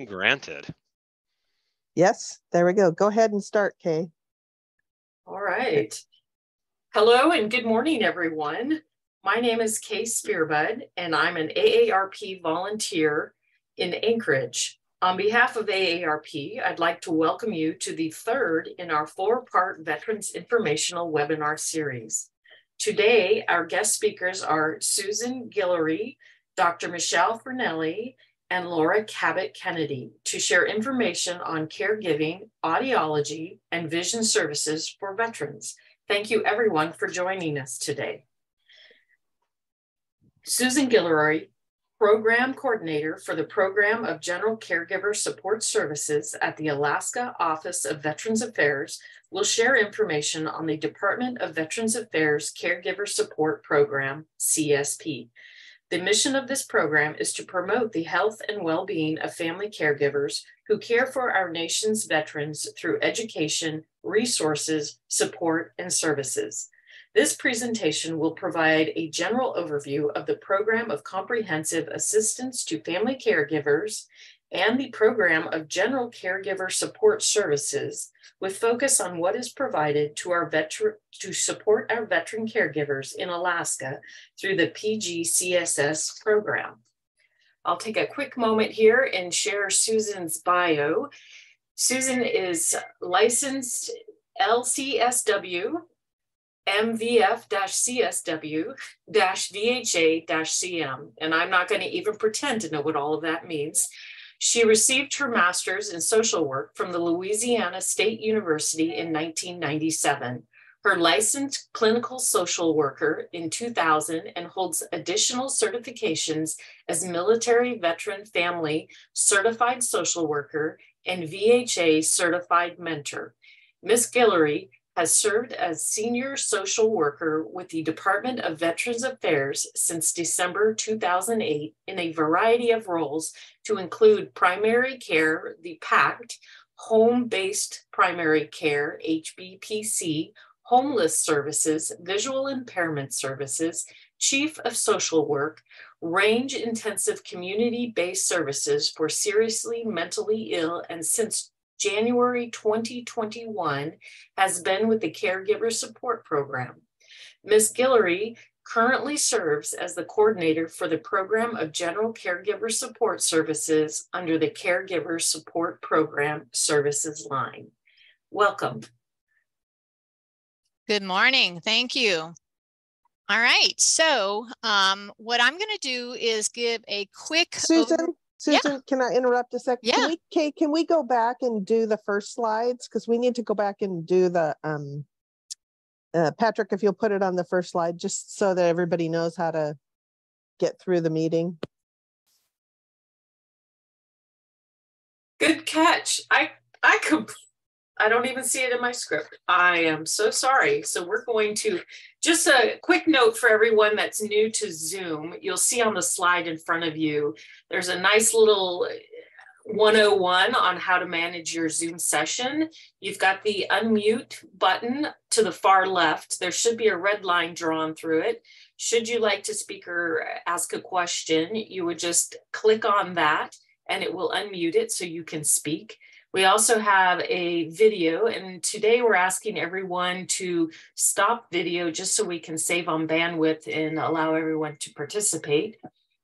Granted. Yes, there we go. Go ahead and start, Kay. All right. Hello and good morning, everyone. My name is Kay Spearbud, and I'm an AARP volunteer in Anchorage. On behalf of AARP, I'd like to welcome you to the third in our four-part Veterans Informational Webinar series. Today, our guest speakers are Susan Guillory, Dr. Michelle Fernelli, and Laura Cabot-Kennedy to share information on caregiving, audiology, and vision services for veterans. Thank you everyone for joining us today. Susan Guillory, Program Coordinator for the Program of General Caregiver Support Services at the Alaska Office of Veterans Affairs, will share information on the Department of Veterans Affairs Caregiver Support Program, CSP. The mission of this program is to promote the health and well-being of family caregivers who care for our nation's veterans through education, resources, support, and services. This presentation will provide a general overview of the Program of Comprehensive Assistance to Family Caregivers and the Program of General Caregiver Support Services, with focus on what is provided to support our veteran caregivers in Alaska through the PGCSS program. I'll take a quick moment here and share Susan's bio. Susan is licensed LCSW, MVF-CSW-VHA-CM, and I'm not going to even pretend to know what all of that means. She received her master's in social work from the Louisiana State University in 1997. Her licensed clinical social worker in 2000 and holds additional certifications as military veteran family certified social worker and VHA certified mentor. Ms. Guillory has served as senior social worker with the Department of Veterans Affairs since December 2008 in a variety of roles to include primary care, the PACT, home-based primary care, HBPC, homeless services, visual impairment services, chief of social work, range intensive community-based services for seriously mentally ill, and since January 2021 has been with the Caregiver Support Program. Ms. Guillory currently serves as the coordinator for the Program of General Caregiver Support Services under the Caregiver Support Program services line. Welcome. Good morning. Thank you. All right. So what I'm going to do is give a quick Susan, yeah. Can I interrupt a second? Yeah. Can we go back and do the first slides? Because we need to go back and do the, Patrick, if you'll put it on the first slide, just so that everybody knows how to get through the meeting. Good catch. I don't even see it in my script. I am so sorry. So we're going to, just a quick note for everyone that's new to Zoom. You'll see on the slide in front of you, there's a nice little 101 on how to manage your Zoom session. You've got the unmute button to the far left. There should be a red line drawn through it. Should you like to speak or ask a question, you would just click on that and it will unmute it so you can speak. We also have a video, and today we're asking everyone to stop video just so we can save on bandwidth and allow everyone to participate.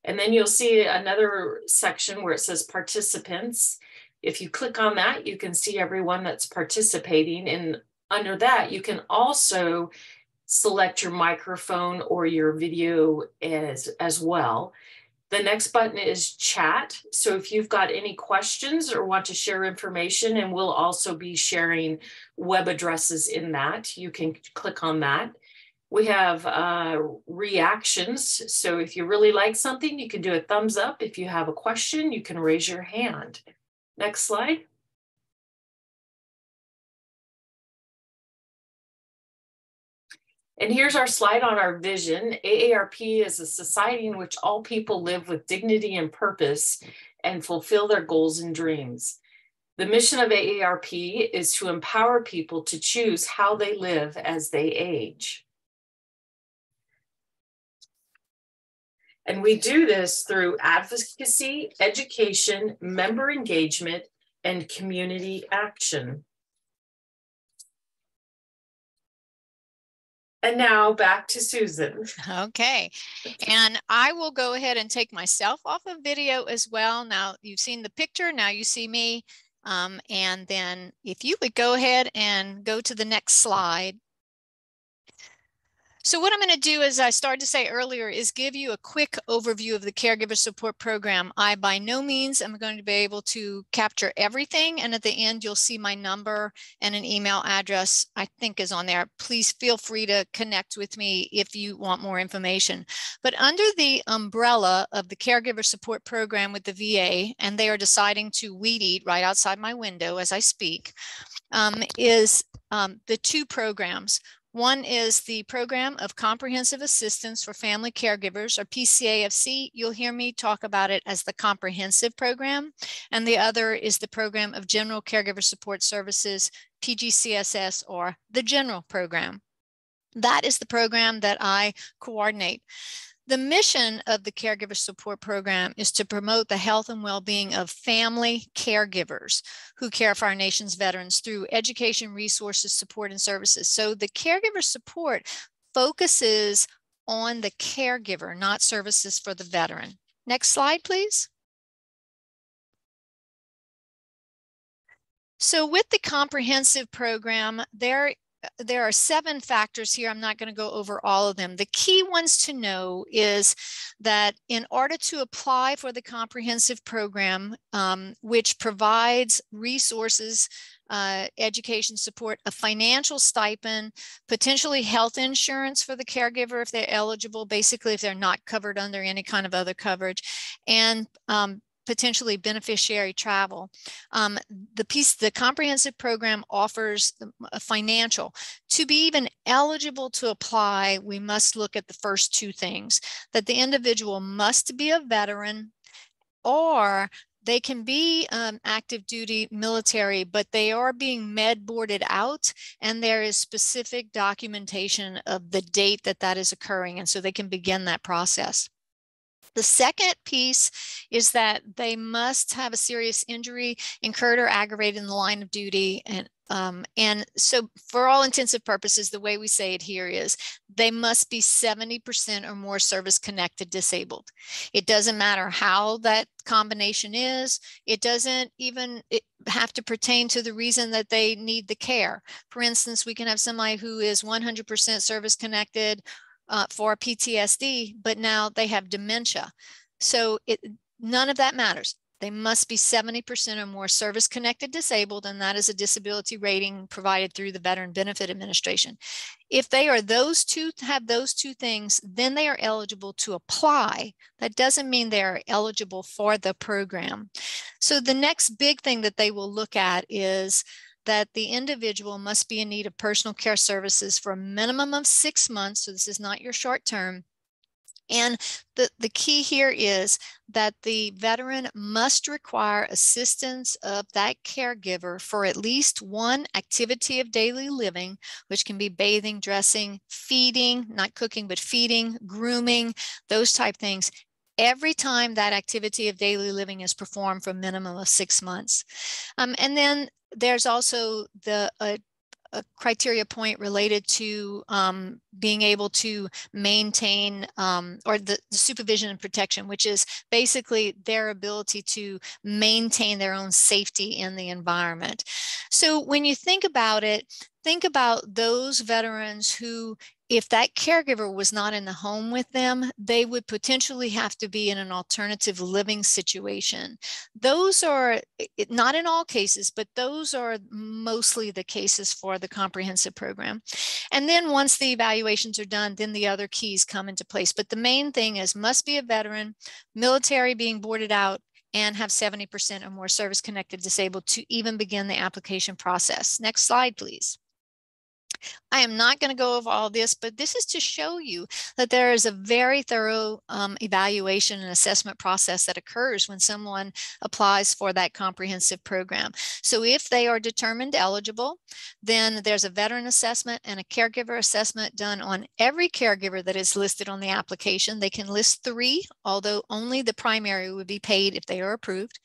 And then you'll see another section where it says participants. If you click on that, you can see everyone that's participating. And under that, you can also select your microphone or your video as well. The next button is chat. So if you've got any questions or want to share information, and we'll also be sharing web addresses in that, you can click on that. We have reactions. So if you really like something, you can do a thumbs up. If you have a question, you can raise your hand. Next slide. And here's our slide on our vision. AARP is a society in which all people live with dignity and purpose and fulfill their goals and dreams. The mission of AARP is to empower people to choose how they live as they age. And we do this through advocacy, education, member engagement, and community action. And now back to Susan. Okay, and I will go ahead and take myself off of video as well. Now you've seen the picture, now you see me. And then if you would go ahead and go to the next slide. So what I'm going to do, as I started to say earlier, is give you a quick overview of the Caregiver Support Program. I by no means am going to be able to capture everything. And at the end, you'll see my number and an email address, I think, is on there. Please feel free to connect with me if you want more information. But under the umbrella of the Caregiver Support Program with the VA, and they are deciding to weed eat right outside my window as I speak, is the two programs. One is the Program of Comprehensive Assistance for Family Caregivers, or PCAFC. You'll hear me talk about it as the comprehensive program. And the other is the Program of General Caregiver Support Services, PGCSS, or the General Program. That is the program that I coordinate. The mission of the Caregiver Support Program is to promote the health and well-being of family caregivers who care for our nation's veterans through education, resources, support, and services. So the caregiver support focuses on the caregiver, not services for the veteran. Next slide, please. So with the comprehensive program, there are 7 factors here. I'm not going to go over all of them. The key ones to know is that in order to apply for the comprehensive program, which provides resources, education support, a financial stipend, potentially health insurance for the caregiver if they're eligible, basically if they're not covered under any kind of other coverage, and potentially beneficiary travel. The comprehensive program offers a financial. To be even eligible to apply, we must look at the first 2 things, that the individual must be a veteran, or they can be active duty military, but they are being med boarded out, and there is specific documentation of the date that that is occurring, and so they can begin that process. The second piece is that they must have a serious injury incurred or aggravated in the line of duty. And so for all intensive purposes, the way we say it here is they must be 70% or more service-connected disabled. It doesn't matter how that combination is. It doesn't even have to pertain to the reason that they need the care. For instance, we can have somebody who is 100% service-connected for PTSD, but now they have dementia. So none of that matters. They must be 70% or more service-connected disabled, and that is a disability rating provided through the Veteran Benefit Administration. If they are have those two things, then they are eligible to apply. That doesn't mean they are eligible for the program. So the next big thing that they will look at is that the individual must be in need of personal care services for a minimum of 6 months. So this is not your short term. And the key here is that the veteran must require assistance of that caregiver for at least one activity of daily living, which can be bathing, dressing, feeding, not cooking, but feeding, grooming, those type things, every time that activity of daily living is performed for a minimum of 6 months. And then there's also a criteria point related to being able to maintain or the supervision and protection, which is basically their ability to maintain their own safety in the environment. So when you think about it, think about those veterans who, if that caregiver was not in the home with them, they would potentially have to be in an alternative living situation. Those are, not in all cases, but those are mostly the cases for the comprehensive program. And then once the evaluations are done, then the other keys come into place. But the main thing is must be a veteran, military being boarded out, and have 70% or more service-connected disabled to even begin the application process. Next slide, please. I am not going to go over all this, but this is to show you that there is a very thorough evaluation and assessment process that occurs when someone applies for that comprehensive program. So if they are determined eligible, then there's a veteran assessment and a caregiver assessment done on every caregiver that is listed on the application. They can list 3, although only the primary would be paid if they are approved.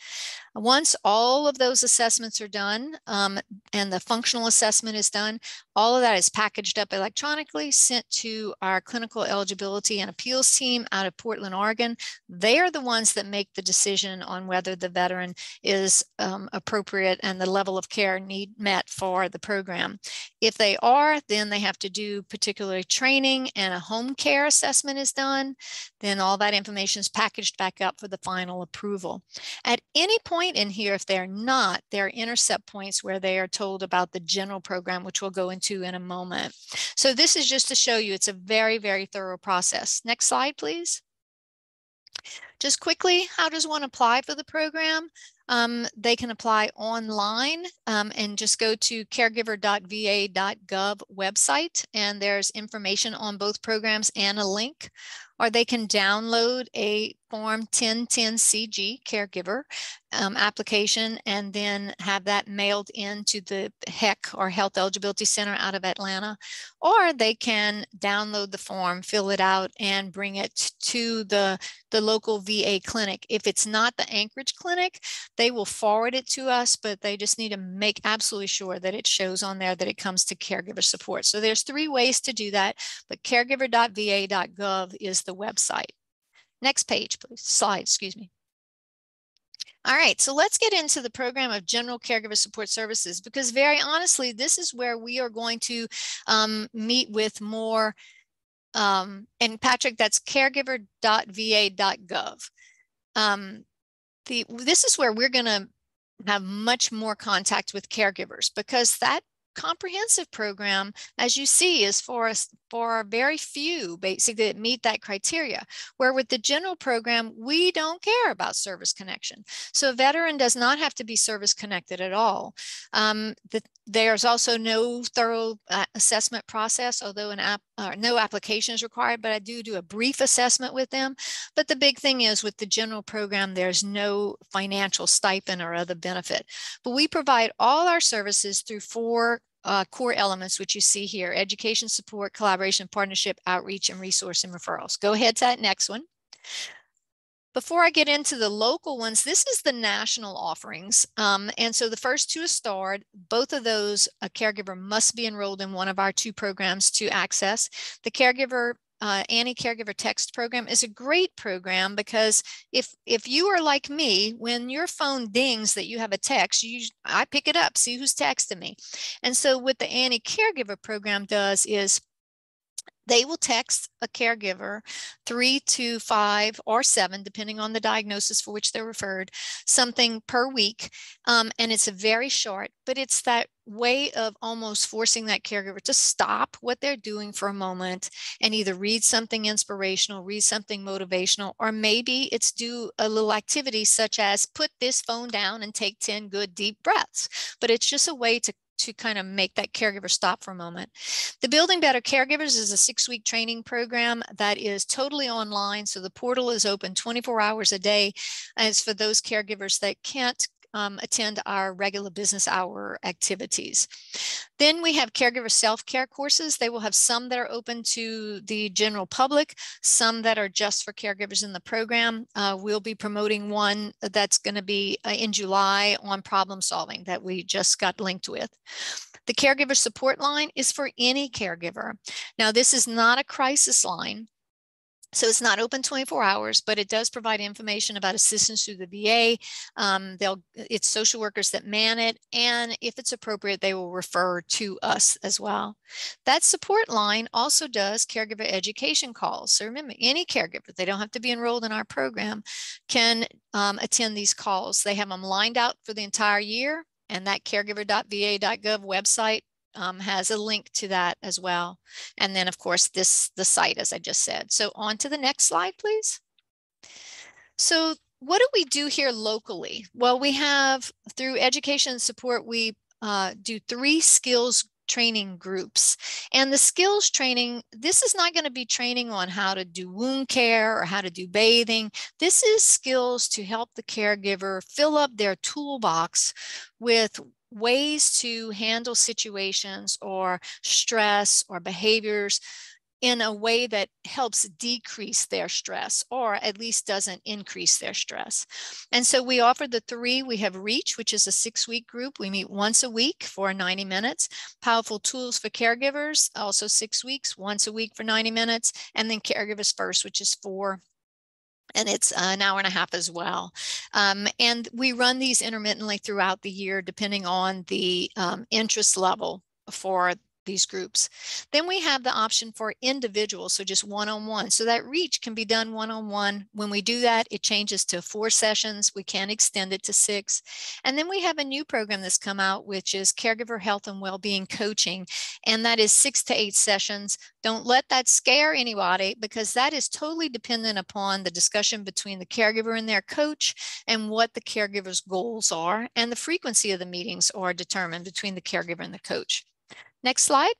Once all of those assessments are done and the functional assessment is done, all of that is packaged up electronically, sent to our clinical eligibility and appeals team out of Portland, Oregon. They are the ones that make the decision on whether the veteran is appropriate and the level of care met for the program. If they are, then they have to do particular training and a home care assessment is done. Then all that information is packaged back up for the final approval. At any point in here, if they're not, there are intercept points where they are told about the general program, which we'll go into in a moment. So this is just to show you it's a very, very thorough process. Next slide, please. Just quickly, how does one apply for the program? They can apply online and just go to caregiver.va.gov website, and there's information on both programs and a link. Or they can download a Form 1010CG caregiver application and then have that mailed into the HEC or Health Eligibility Center out of Atlanta. Or they can download the form, fill it out, and bring it to the local VA clinic. If it's not the Anchorage clinic, they will forward it to us, but they just need to make absolutely sure that it shows on there that it comes to caregiver support. So there's 3 ways to do that, but caregiver.va.gov is the website. Next page, please. Slide, excuse me. All right, so let's get into the program of general caregiver support services, because very honestly, this is where we are going to meet with more, and Patrick, that's caregiver.va.gov. This is where we're going to have much more contact with caregivers, because that comprehensive program, as you see, is for very few basically that meet that criteria, where with the general program, we don't care about service connection. So a veteran does not have to be service connected at all. There's also no thorough assessment process, although no application is required, but I do a brief assessment with them. But the big thing is with the general program, there's no financial stipend or other benefit. But we provide all our services through 4 core elements, which you see here: education, support, collaboration, partnership, outreach, and resource and referrals. Go ahead to that next one. Before I get into the local ones, this is the national offerings. And so the first 2 are starred. Both of those, a caregiver must be enrolled in one of our 2 programs to access. The caregiver Annie Caregiver Text Program is a great program, because if you are like me, when your phone dings that you have a text, I pick it up, see who's texting me. And so what the Annie Caregiver Program does is they will text a caregiver 3 to 5 or 7, depending on the diagnosis for which they're referred, something per week. And it's a very short, but it's that way of almost forcing that caregiver to stop what they're doing for a moment and either read something inspirational, read something motivational, or maybe it's do a little activity such as put this phone down and take 10 good deep breaths. But it's just a way to kind of make that caregiver stop for a moment. The Building Better Caregivers is a 6-week training program that is totally online. So the portal is open 24 hours a day. And it's for those caregivers that can't attend our regular business hour activities. Then we have caregiver self-care courses. They will have some that are open to the general public, some that are just for caregivers in the program. We'll be promoting one that's going to be in July on problem solving that we just got linked with. The caregiver support line is for any caregiver. Now, this is not a crisis line. So it's not open 24 hours, but it does provide information about assistance through the VA. It's social workers that man it, and if it's appropriate, they will refer to us as well. That support line also does caregiver education calls. So remember, any caregiver, they don't have to be enrolled in our program, can attend these calls. They have them lined out for the entire year, and that caregiver.va.gov website has a link to that as well. And then of course, the site, as I just said. So on to the next slide, please. So what do we do here locally? Well, we have, through education and support, we do 3 skills training groups. And the skills training, this is not going to be training on how to do wound care or how to do bathing. This is skills to help the caregiver fill up their toolbox with ways to handle situations or stress or behaviors in a way that helps decrease their stress, or at least doesn't increase their stress. And so we offer the three. We have REACH, which is a 6-week group. We meet once a week for 90 minutes. Powerful Tools for Caregivers, also 6 weeks, once a week for 90 minutes. And then Caregivers First, which is 4, and it's an hour and a half as well. And we run these intermittently throughout the year, depending on the interest level for these groups. Then we have the option for individuals, so just one-on-one. So that REACH can be done one-on-one. When we do that, it changes to 4 sessions. We can extend it to 6. And then we have a new program that's come out, which is Caregiver Health and Wellbeing Coaching, and that is 6 to 8 sessions. Don't let that scare anybody, because that is totally dependent upon the discussion between the caregiver and their coach and what the caregiver's goals are, and the frequency of the meetings are determined between the caregiver and the coach. Next slide.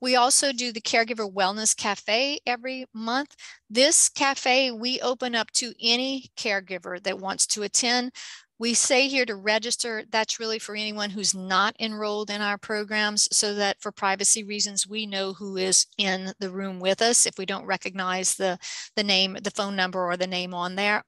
We also do the Caregiver Wellness Cafe every month. This cafe we open up to any caregiver that wants to attend. We say here to register. That's really for anyone who's not enrolled in our programs, so that for privacy reasons, we know who is in the room with us if we don't recognize the name, the phone number, or the name on there.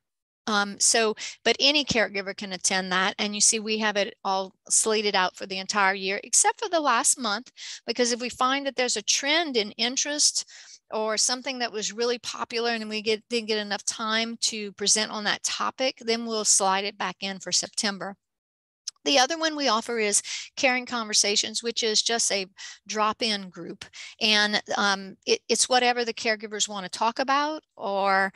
But any caregiver can attend that. And you see, we have it all slated out for the entire year, except for the last month, because if we find that there's a trend in interest or something that was really popular and we didn't get enough time to present on that topic, then we'll slide it back in for September. The other one we offer is Caring Conversations, which is just a drop-in group. And it's whatever the caregivers want to talk about. Or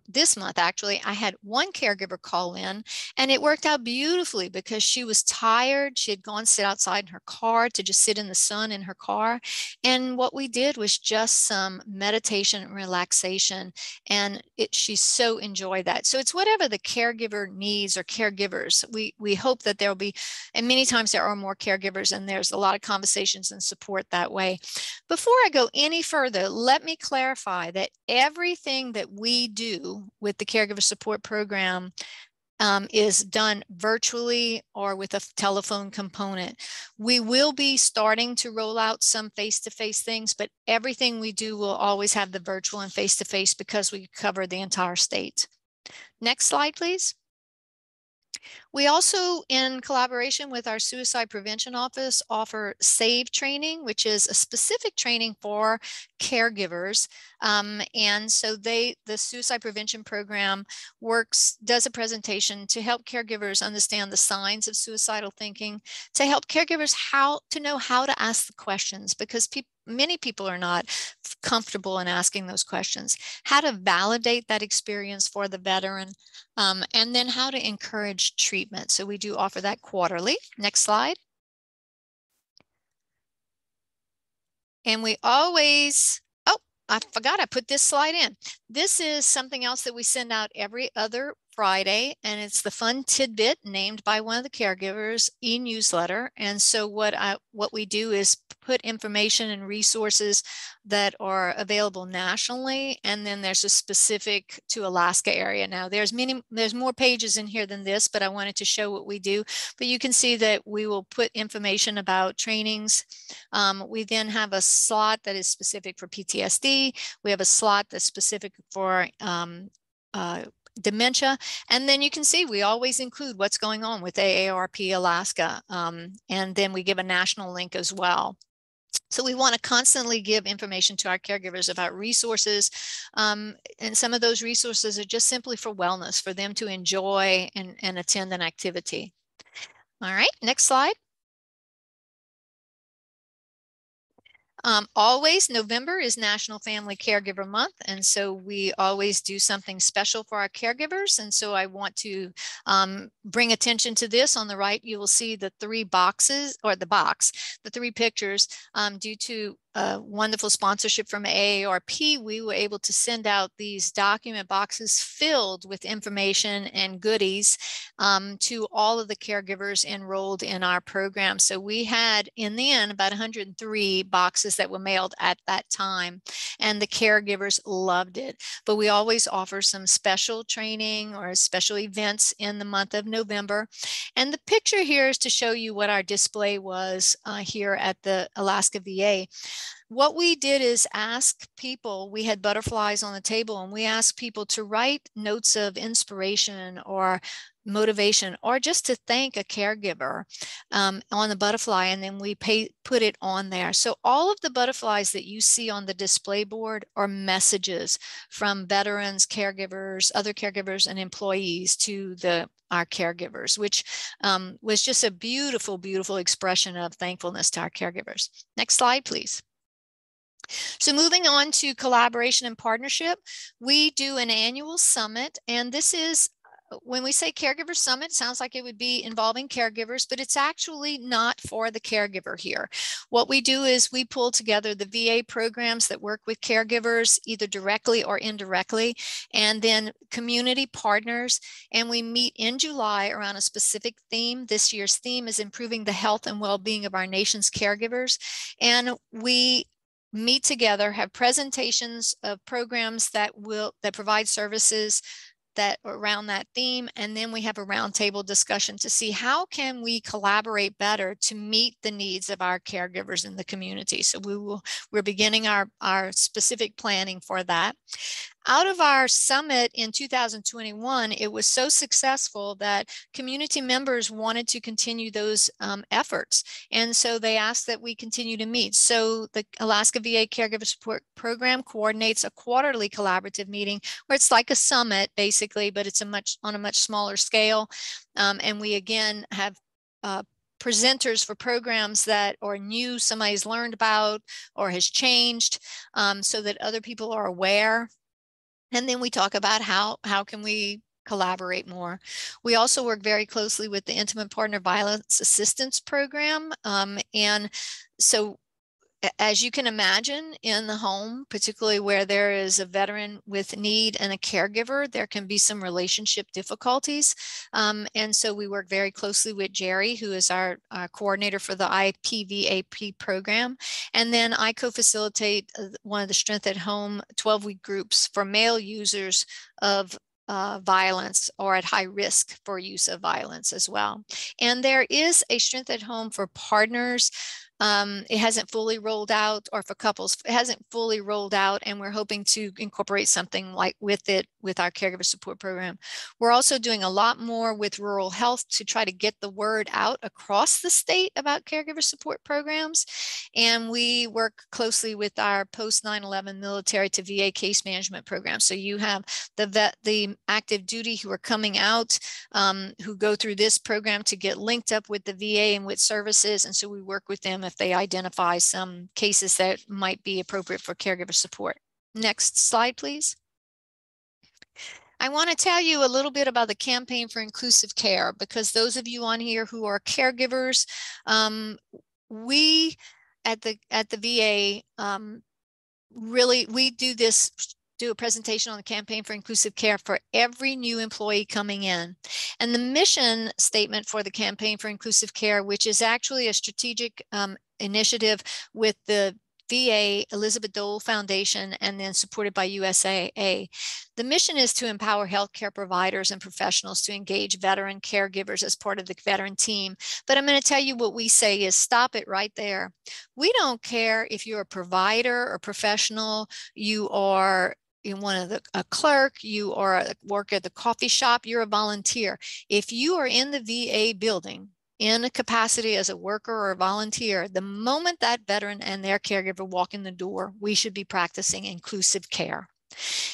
this month, actually, I had one caregiver call in, and it worked out beautifully because she was tired. She had gone sit outside in her car to just sit in the sun in her car. And what we did was just some meditation and relaxation. And she so enjoyed that. So it's whatever the caregiver needs, or caregivers. We hope that there'll be, and many times there are more caregivers, and there's a lot of conversations and support that way. Before I go any further, let me clarify that everything that we do with the Caregiver Support Program is done virtually or with a telephone component. We will be starting to roll out some face-to-face things, but everything we do will always have the virtual and face-to-face because we cover the entire state. Next slide, please. We also, in collaboration with our Suicide Prevention Office, offer SAVE training, which is a specific training for caregivers. And so the Suicide Prevention Program does a presentation to help caregivers understand the signs of suicidal thinking, to help caregivers know how to ask the questions, because many people are not comfortable in asking those questions, how to validate that experience for the veteran, and then how to encourage treatment. So we do offer that quarterly. Next slide. And we always, I forgot I put this slide in. This is something else that we send out every other Friday, and it's the Fun Tidbit named by one of the caregivers e-newsletter. And so what we do is put information and resources that are available nationally, and then there's a specific to Alaska area. Now there's more pages in here than this, but I wanted to show what we do. But you can see that we will put information about trainings. We then have a slot that is specific for PTSD. We have a slot that's specific for dementia. And then you can see we always include what's going on with AARP Alaska. And then we give a national link as well. So we want to constantly give information to our caregivers about resources. And some of those resources are just simply for wellness, for them to enjoy and attend an activity. All right, next slide. Always, November is National Family Caregiver Month, and so we always do something special for our caregivers. And so I want to bring attention to this. On the right, you will see the 3 boxes, or the 3 pictures, due to a wonderful sponsorship from AARP, we were able to send out these document boxes filled with information and goodies to all of the caregivers enrolled in our program. So we had, in the end, about 103 boxes that were mailed at that time, and the caregivers loved it. But we always offer some special training or special events in the month of November. And the picture here is to show you what our display was here at the Alaska VA. What we did is ask people, we had butterflies on the table, and we asked people to write notes of inspiration or motivation, or just to thank a caregiver on the butterfly, and then we put it on there. So all of the butterflies that you see on the display board are messages from veterans, caregivers, other caregivers, and employees to our caregivers, which was just a beautiful, beautiful expression of thankfulness to our caregivers. Next slide, please. So moving on to collaboration and partnership, we do an annual summit, and this is, when we say caregiver summit, sounds like it would be involving caregivers, but it's actually not for the caregiver here. What we do is we pull together the VA programs that work with caregivers, either directly or indirectly, and then community partners, and we meet in July around a specific theme. This year's theme is improving the health and well-being of our nation's caregivers, and we meet together, have presentations of programs that provide services that around that theme, and then we have a roundtable discussion to see how can we collaborate better to meet the needs of our caregivers in the community. So we're beginning our specific planning for that. Out of our summit in 2021, it was so successful that community members wanted to continue those efforts. And so they asked that we continue to meet. So the Alaska VA Caregiver Support Program coordinates a quarterly collaborative meeting where it's like a summit basically, but it's on a much smaller scale. And we again have presenters for programs that are new, somebody's learned about or has changed, so that other people are aware. And then we talk about how can we collaborate more. We also work very closely with the Intimate Partner Violence Assistance Program. And so as you can imagine, in the home, particularly where there is a veteran with need and a caregiver, there can be some relationship difficulties. And so we work very closely with Jerry, who is our coordinator for the IPVAP program. And then I co-facilitate one of the Strength at Home 12-week groups for male users of violence or at high risk for use of violence as well. And there is a Strength at Home for partners. It hasn't fully rolled out, or for couples, it hasn't fully rolled out, and we're hoping to incorporate something like with our caregiver support program. We're also doing a lot more with rural health to try to get the word out across the state about caregiver support programs. And we work closely with our post 9/11 military to VA case management program. So you have the active duty who are coming out, who go through this program to get linked up with the VA and with services. And so we work with them if they identify some cases that might be appropriate for caregiver support. Next slide, please. I want to tell you a little bit about the Campaign for Inclusive Care, because those of you on here who are caregivers, we at the VA we do a presentation on the Campaign for Inclusive Care for every new employee coming in. And the mission statement for the Campaign for Inclusive Care, which is actually a strategic initiative with the VA Elizabeth Dole Foundation and then supported by USAA. The mission is to empower healthcare providers and professionals to engage veteran caregivers as part of the veteran team. But I'm going to tell you what we say is stop it right there. We don't care if you're a provider or professional, you are a clerk, you are work at the coffee shop, you're a volunteer. If you are in the VA building in a capacity as a worker or a volunteer, the moment that veteran and their caregiver walk in the door, we should be practicing inclusive care.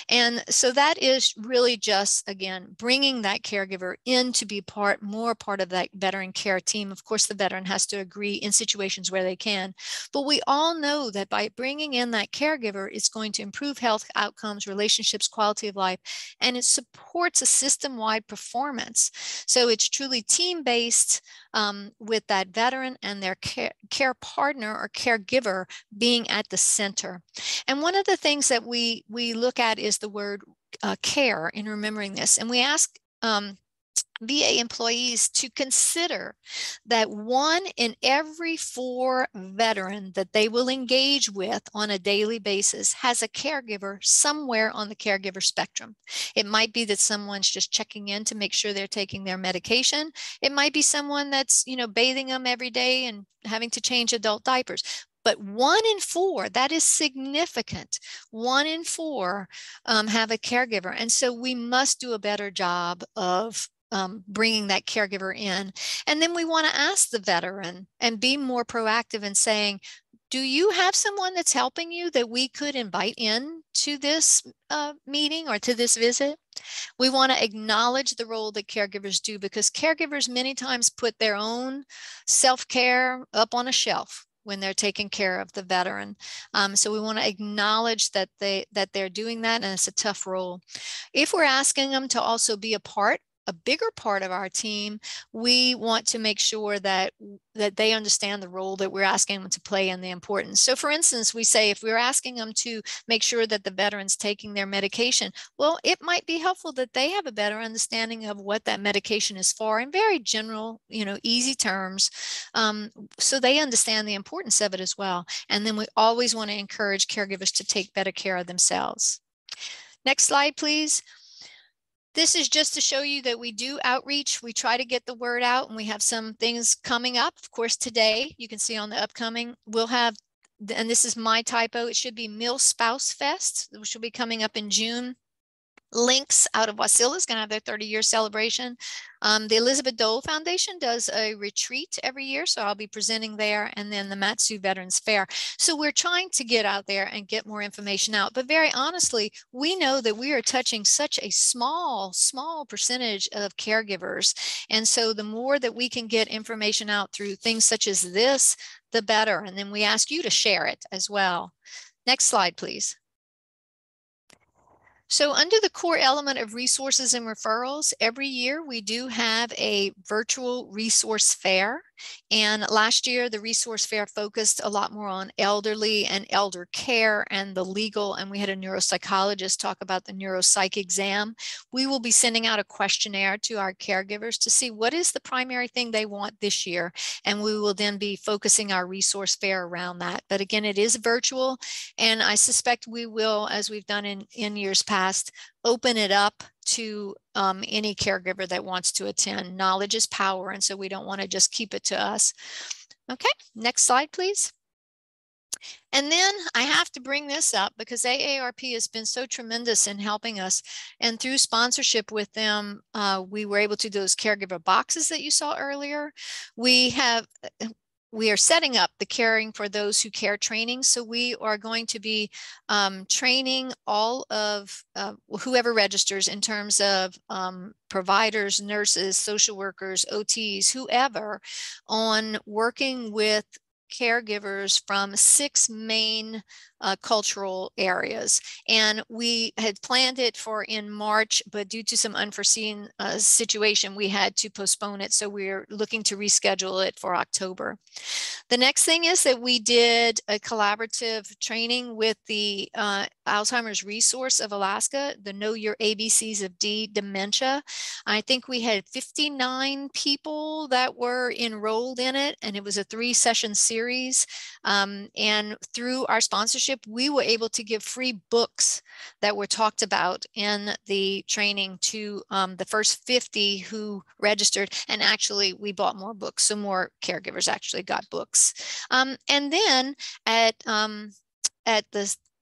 And so that is really just, again, bringing that caregiver in to be more part of that veteran care team. Of course, the veteran has to agree in situations where they can, but we all know that by bringing in that caregiver, it's going to improve health outcomes, relationships, quality of life, and it supports a system-wide performance. So it's truly team-based with that veteran and their care partner or caregiver being at the center. And one of the things that we look at is the word care in remembering this. And we ask VA employees to consider that 1 in every 4 veteran that they will engage with on a daily basis has a caregiver somewhere on the caregiver spectrum. It might be that someone's just checking in to make sure they're taking their medication. It might be someone that's, bathing them every day and having to change adult diapers. But 1 in 4, that is significant. 1 in 4 have a caregiver. And so we must do a better job of bringing that caregiver in. And then we want to ask the veteran and be more proactive in saying, do you have someone that's helping you that we could invite in to this meeting or to this visit? We want to acknowledge the role that caregivers do, because caregivers many times put their own self-care up on a shelf when they're taking care of the veteran. So we want to acknowledge that they're doing that, and it's a tough role. If we're asking them to also be a bigger part of our team, we want to make sure that they understand the role that we're asking them to play and the importance. So for instance, we say if we're asking them to make sure that the veteran's taking their medication, well, it might be helpful that they have a better understanding of what that medication is for in very general, easy terms, so they understand the importance of it as well. And then we always want to encourage caregivers to take better care of themselves. Next slide, please. This is just to show you that we do outreach. We try to get the word out, and we have some things coming up. Of course, today, you can see on the upcoming, we'll have, and this is my typo, it should be Mill Spouse Fest, which will be coming up in June. Links out of Wasilla is going to have their 30-year celebration. The Elizabeth Dole Foundation does a retreat every year, so I'll be presenting there, and then the Matsu Veterans Fair. So we're trying to get out there and get more information out. But very honestly, we know that we are touching such a small percentage of caregivers. And so the more that we can get information out through things such as this, the better. And then we ask you to share it as well. Next slide, please. So under the core element of resources and referrals, every year we do have a virtual resource fair. And last year, the resource fair focused a lot more on elderly and elder care and the legal, and we had a neuropsychologist talk about the neuropsych exam. We will be sending out a questionnaire to our caregivers to see what is the primary thing they want this year. And we will then be focusing our resource fair around that. But again, it is virtual, and I suspect we will, as we've done in years past, open it up to any caregiver that wants to attend. Knowledge is power, and so we don't want to just keep it to us. Okay, next slide, please. And then I have to bring this up because AARP has been so tremendous in helping us. And through sponsorship with them, we were able to do those caregiver boxes that you saw earlier. We are setting up the Caring for Those Who Care training. So we are going to be training all of whoever registers in terms of providers, nurses, social workers, OTs, whoever, on working with caregivers from 6 main cultural areas. And we had planned it for in March, but due to some unforeseen situation, we had to postpone it. So we're looking to reschedule it for October. The next thing is that we did a collaborative training with the Alzheimer's Resource of Alaska, the Know Your ABCs of Dementia. I think we had 59 people that were enrolled in it, and it was a 3-session series. And through our sponsorship, we were able to give free books that were talked about in the training to the first 50 who registered. And actually, we bought more books, so more caregivers actually got books. And then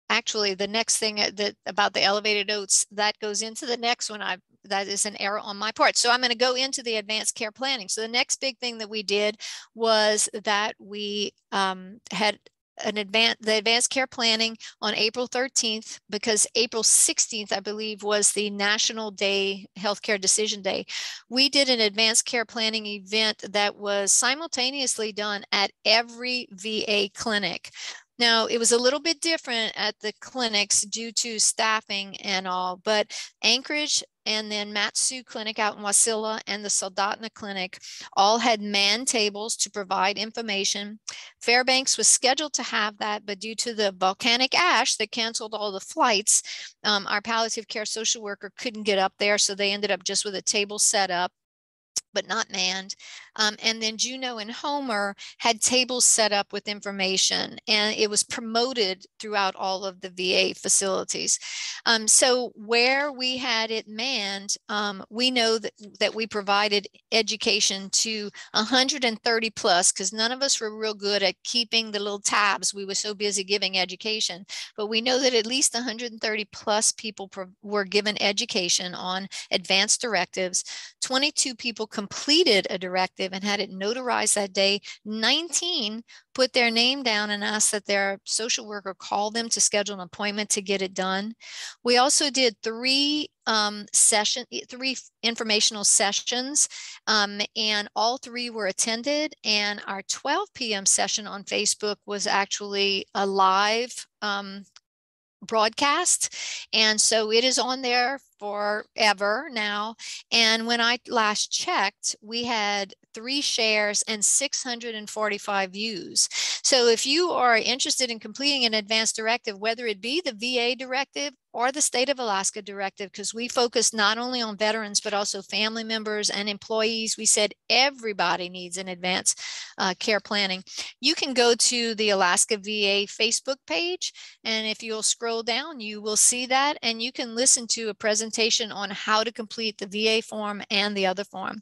actually the next thing about the elevated oats, that goes into the next one. That is an error on my part. So I'm going to go into the advanced care planning. So the next big thing that we did was that we had the advanced care planning on April 13th, because April 16th, I believe, was the National Day Healthcare Decision Day. We did an advanced care planning event that was simultaneously done at every VA clinic. Now, it was a little bit different at the clinics due to staffing and all, but Anchorage and then Matsu Clinic out in Wasilla and the Soldotna Clinic all had manned tables to provide information. Fairbanks was scheduled to have that, but due to the volcanic ash that canceled all the flights, our palliative care social worker couldn't get up there, so they ended up just with a table set up, but not manned. And then Juneau and Homer had tables set up with information, and it was promoted throughout all of the VA facilities. So where we had it manned, we know that we provided education to 130 plus, because none of us were real good at keeping the little tabs. We were so busy giving education, but we know that at least 130 plus people were given education on advanced directives. 22 people completed a directive and had it notarized that day. 19 put their name down and asked that their social worker call them to schedule an appointment to get it done. We also did three informational sessions, and all three were attended. And our 12 p.m. session on Facebook was actually a live broadcast, and so it is on there forever now. And when I last checked, we had 3 shares and 645 views. So if you are interested in completing an advanced directive, whether it be the VA directive or the state of Alaska directive, because we focus not only on veterans, but also family members and employees, we said everybody needs an advanced care planning. You can go to the Alaska VA Facebook page, and if you'll scroll down, you will see that, and you can listen to a presentation on how to complete the VA form and the other form.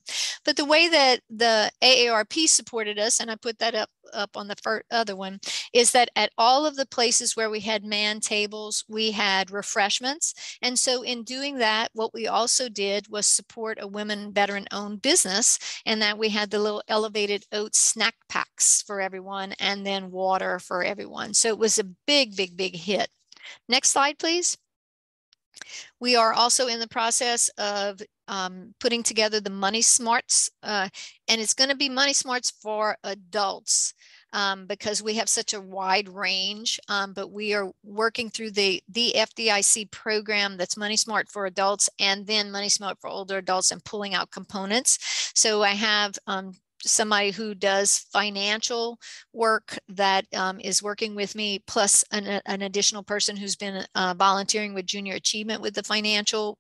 But the way that the AARP supported us, and I put that up on the other one, is that at all of the places where we had manned tables, we had refreshments. And so in doing that, what we also did was support a women veteran-owned business, and that we had the little elevated oat snack packs for everyone, and then water for everyone. So it was a big, big, big hit. Next slide, please. We are also in the process of putting together the Money Smarts, and it's going to be Money Smarts for adults, because we have such a wide range, but we are working through the FDIC program that's Money Smart for adults, and then Money Smart for older adults, and pulling out components. So I have somebody who does financial work that is working with me, plus an additional person who's been volunteering with Junior Achievement with the financial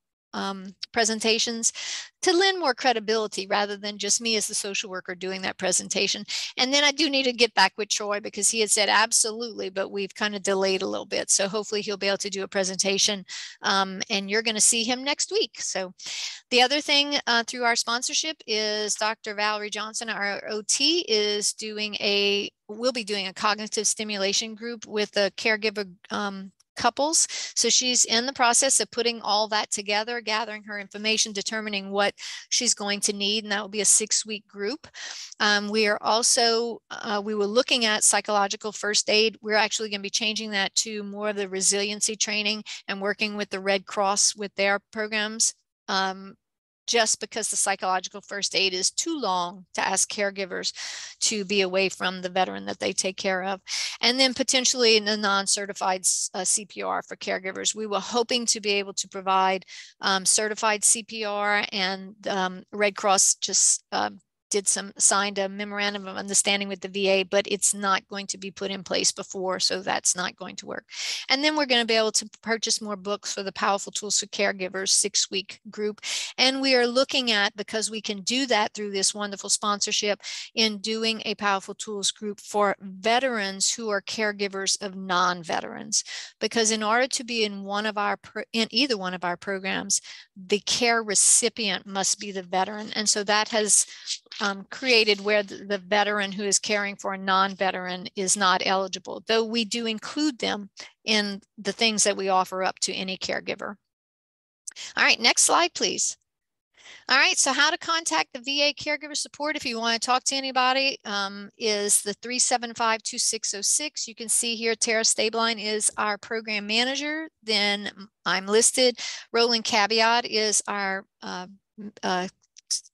presentations, to lend more credibility rather than just me as the social worker doing that presentation. And then I do need to get back with Troy, because he had said absolutely, but we've kind of delayed a little bit. So hopefully he'll be able to do a presentation, and you're going to see him next week. So the other thing through our sponsorship is Dr. Valerie Johnson, our OT, will be doing a cognitive stimulation group with a caregiver couples. So she's in the process of putting all that together, gathering her information, determining what she's going to need, and that will be a 6-week group. We are also, we were looking at psychological first aid. We're actually going to be changing that to more of the resiliency training and working with the Red Cross with their programs. Just because the psychological first aid is too long to ask caregivers to be away from the veteran that they take care of. And then potentially in the non-certified CPR for caregivers. We were hoping to be able to provide certified CPR, and Red Cross just signed a memorandum of understanding with the VA, but it's not going to be put in place before, so that's not going to work. And then we're going to be able to purchase more books for the Powerful Tools for Caregivers 6-week group. And we are looking at, because we can do that through this wonderful sponsorship, in doing a Powerful Tools group for veterans who are caregivers of non-veterans. Because in order to be in either one of our programs, the care recipient must be the veteran. And so that has created where the veteran who is caring for a non-veteran is not eligible, though we do include them in the things that we offer up to any caregiver. All right, next slide, please. All right, so how to contact the VA caregiver support if you want to talk to anybody is the 375-2606. You can see here Tara Stabline is our program manager. Then I'm listed. Roland Caveat is our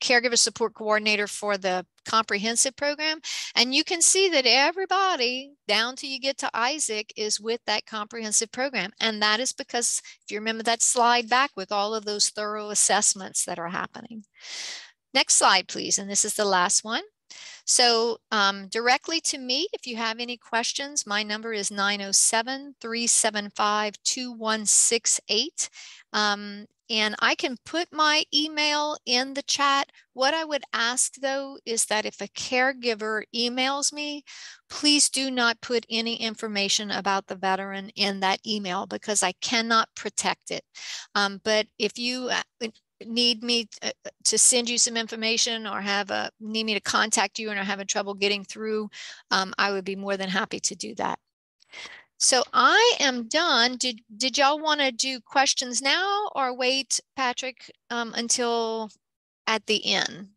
caregiver support coordinator for the comprehensive program. And you can see that everybody down till you get to Isaac is with that comprehensive program. And that is because if you remember that slide back with all of those thorough assessments that are happening. Next slide, please. And this is the last one. So directly to me, if you have any questions, my number is 907-375-2168. And I can put my email in the chat. What I would ask though is that if a caregiver emails me, please do not put any information about the veteran in that email because I cannot protect it. But if you need me to send you some information or need me to contact you and are having trouble getting through, I would be more than happy to do that. So I am done. Did y'all want to do questions now or wait, Patrick, until at the end?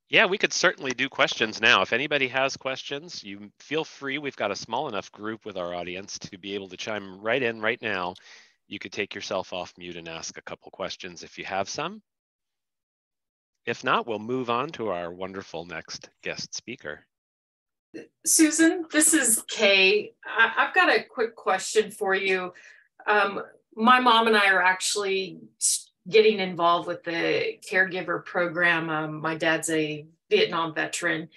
Yeah, we could certainly do questions now. If anybody has questions, you feel free. We've got a small enough group with our audience to be able to chime right in right now. You could take yourself off mute and ask a couple questions if you have some. If not, we'll move on to our wonderful next guest speaker. Susan, this is Kay. I've got a quick question for you. My mom and I are actually getting involved with the caregiver program. My dad's a Vietnam veteran.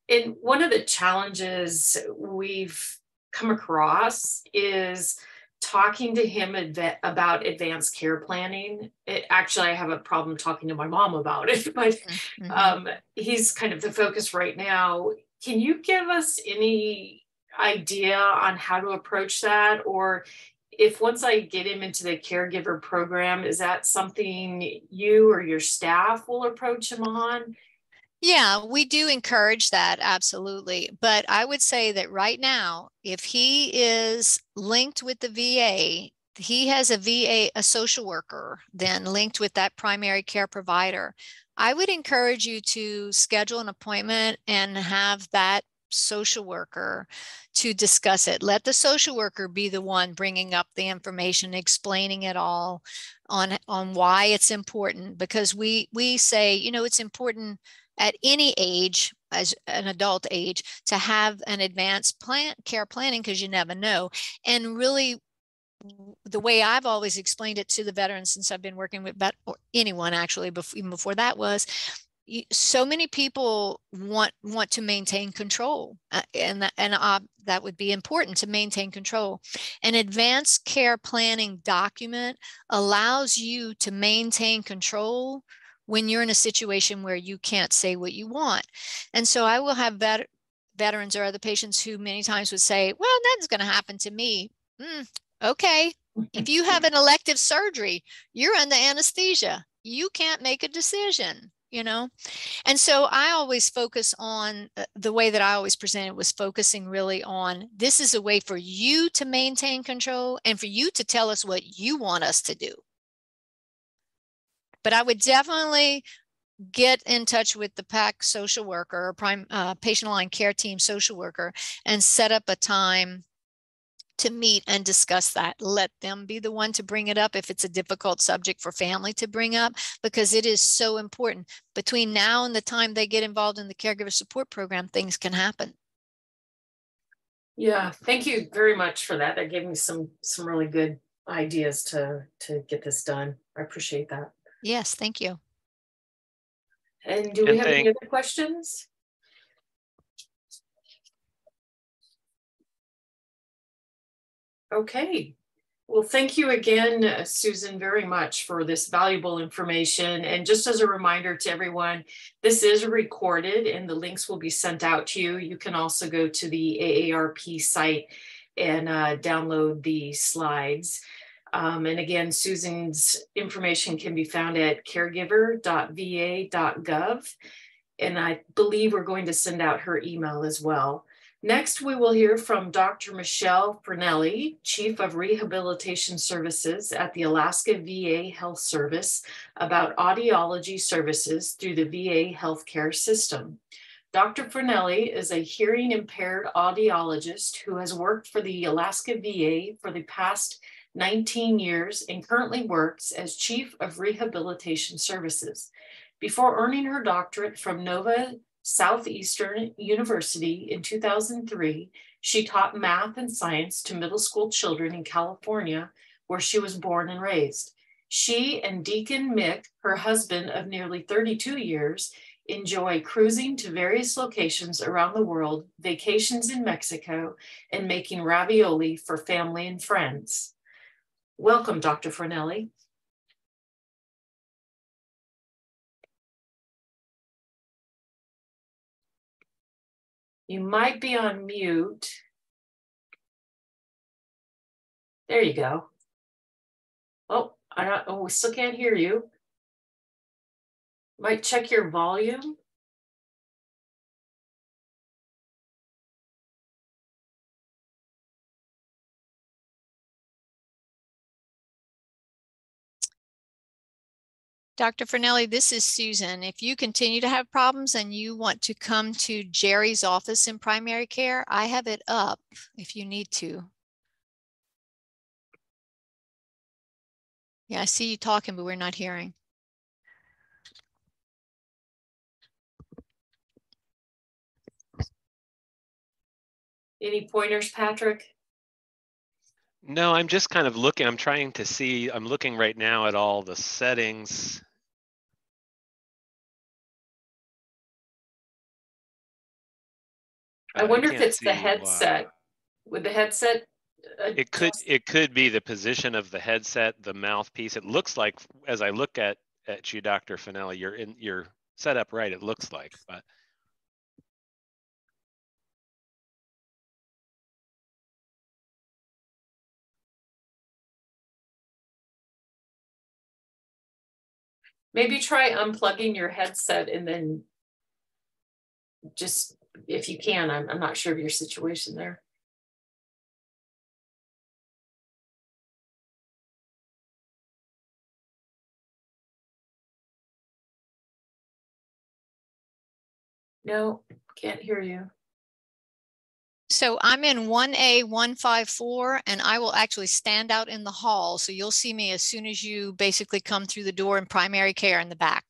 And one of the challenges we've come across is talking to him about advanced care planning. Actually, I have a problem talking to my mom about it, but he's kind of the focus right now. Can you give us any idea on how to approach that? Or if once I get him into the caregiver program, is that something you or your staff will approach him on? Yeah, we do encourage that, absolutely. But I would say that right now, if he is linked with the VA, he has a social worker then linked with that primary care provider. I would encourage you to schedule an appointment and have that social worker to discuss it. Let the social worker be the one bringing up the information, explaining it all on why it's important, because we say, you know, it's important at any age, as an adult age, to have an advanced care planning because you never know. And really, the way I've always explained it to the veterans since I've been working with anyone actually, even before that, was so many people want to maintain control, and that would be important, to maintain control. An advanced care planning document allows you to maintain control when you're in a situation where you can't say what you want. And so I will have veterans or other patients who many times would say, well, nothing's going to happen to me. Okay, if you have an elective surgery, you're under anesthesia. You can't make a decision, you know? And so I always focus on, the way that I always present it was focusing really on, this is a way for you to maintain control and for you to tell us what you want us to do. But I would definitely get in touch with the PAC social worker or patient line care team social worker and set up a time to meet and discuss that. Let them be the one to bring it up if it's a difficult subject for family to bring up, because it is so important. Between now and the time they get involved in the caregiver support program, things can happen. Yeah, thank you very much for that. That gave me some really good ideas to get this done. I appreciate that. Yes, thank you. And do we have any other questions? Okay. Well, thank you again, Susan, very much for this valuable information. And just as a reminder to everyone, this is recorded and the links will be sent out to you. You can also go to the AARP site and download the slides. And again, Susan's information can be found at caregiver.va.gov. And I believe we're going to send out her email as well. Next, we will hear from Dr. Michelle Fernelli, Chief of Rehabilitation Services at the Alaska VA Health Service, about audiology services through the VA healthcare system. Dr. Fernelli is a hearing impaired audiologist who has worked for the Alaska VA for the past 19 years and currently works as Chief of Rehabilitation Services. Before earning her doctorate from Nova Southeastern University in 2003, she taught math and science to middle school children in California, where she was born and raised. She and Deacon Mick, her husband of nearly 32 years, enjoy cruising to various locations around the world, vacations in Mexico, and making ravioli for family and friends. Welcome, Dr. Fernelli. You might be on mute. There you go. Oh, we still can't hear you. Might check your volume. Dr. Fernelli, this is Susan. If you continue to have problems and you want to come to Jerry's office in primary care, I have it up if you need to. Yeah, I see you talking, but we're not hearing. Any pointers, Patrick? No, I'm just kind of looking. I'm trying to see. I'm looking right now at all the settings. I wonder if it's the headset. With the headset, it could be the position of the headset, the mouthpiece. It looks like, as I look at you, Dr. Fernelli, you're set up right. It looks like, but maybe try unplugging your headset and then just, if you can, I'm not sure of your situation there. No, can't hear you. So I'm in 1A 154 and I will actually stand out in the hall. So you'll see me as soon as you basically come through the door in primary care in the back.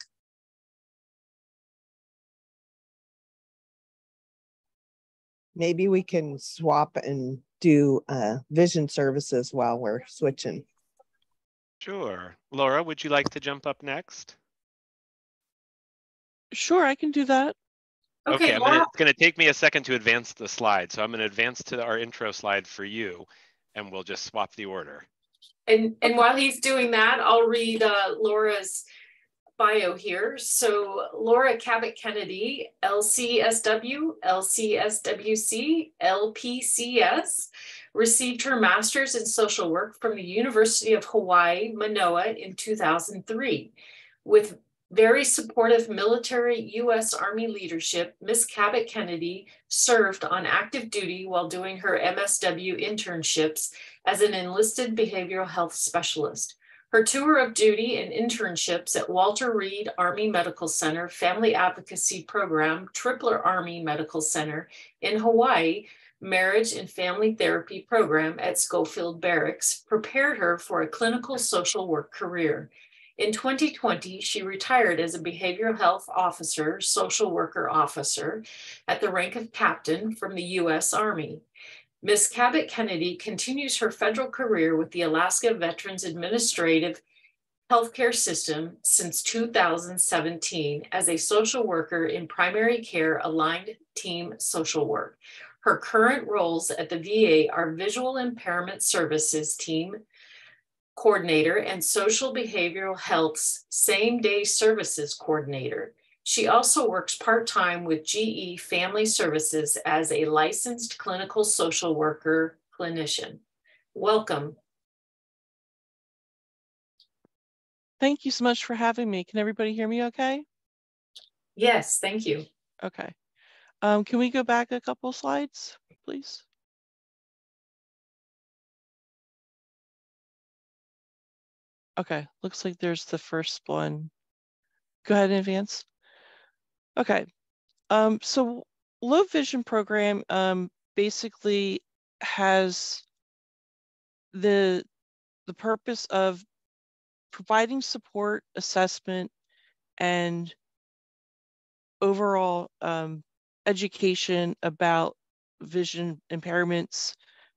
Maybe we can swap and do vision services while we're switching. Sure. Laura, would you like to jump up next? Sure, I can do that. Okay, it's going to take me a second to advance the slide. So I'm going to advance to our intro slide for you, and we'll just swap the order. And while he's doing that, I'll read Laura's bio here. So Laura Cabot Kennedy, LCSW, LCSWC, LPCS, received her master's in social work from the University of Hawaii, Manoa in 2003. With very supportive military U.S. Army leadership, Ms. Cabot Kennedy served on active duty while doing her MSW internships as an enlisted behavioral health specialist. Her tour of duty and internships at Walter Reed Army Medical Center Family Advocacy Program, Tripler Army Medical Center in Hawaii, Marriage and Family Therapy Program at Schofield Barracks prepared her for a clinical social work career. In 2020, she retired as a behavioral health officer, social worker officer at the rank of captain from the U.S. Army. Ms. Cabot Kennedy continues her federal career with the Alaska Veterans Administrative Healthcare System since 2017 as a social worker in primary care aligned team social work. Her current roles at the VA are Visual Impairment Services Team Coordinator and Social Behavioral Health's Same-Day Services Coordinator. She also works part-time with GE Family Services as a licensed clinical social worker clinician. Welcome. Thank you so much for having me. Can everybody hear me okay? Yes, thank you. Okay. Can we go back a couple slides, please? Okay, looks like there's the first one. Go ahead and advance. Okay, so low vision program basically has the purpose of providing support, assessment, and overall education about vision impairments,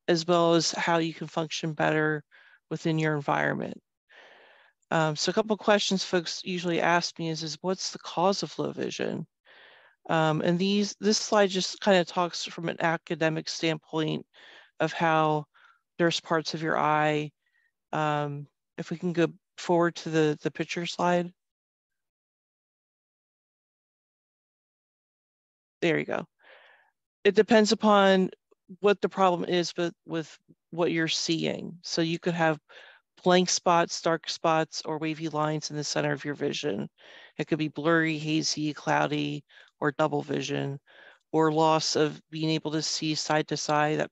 as well as how you can function better within your environment. So a couple of questions folks usually ask me is what's the cause of low vision? And this slide just kind of talks from an academic standpoint of how there's parts of your eye. If we can go forward to the picture slide. There you go. It depends upon what the problem is, but with what you're seeing. So you could have blank spots, dark spots, or wavy lines in the center of your vision. It could be blurry, hazy, cloudy, or double vision, or loss of being able to see side to side, that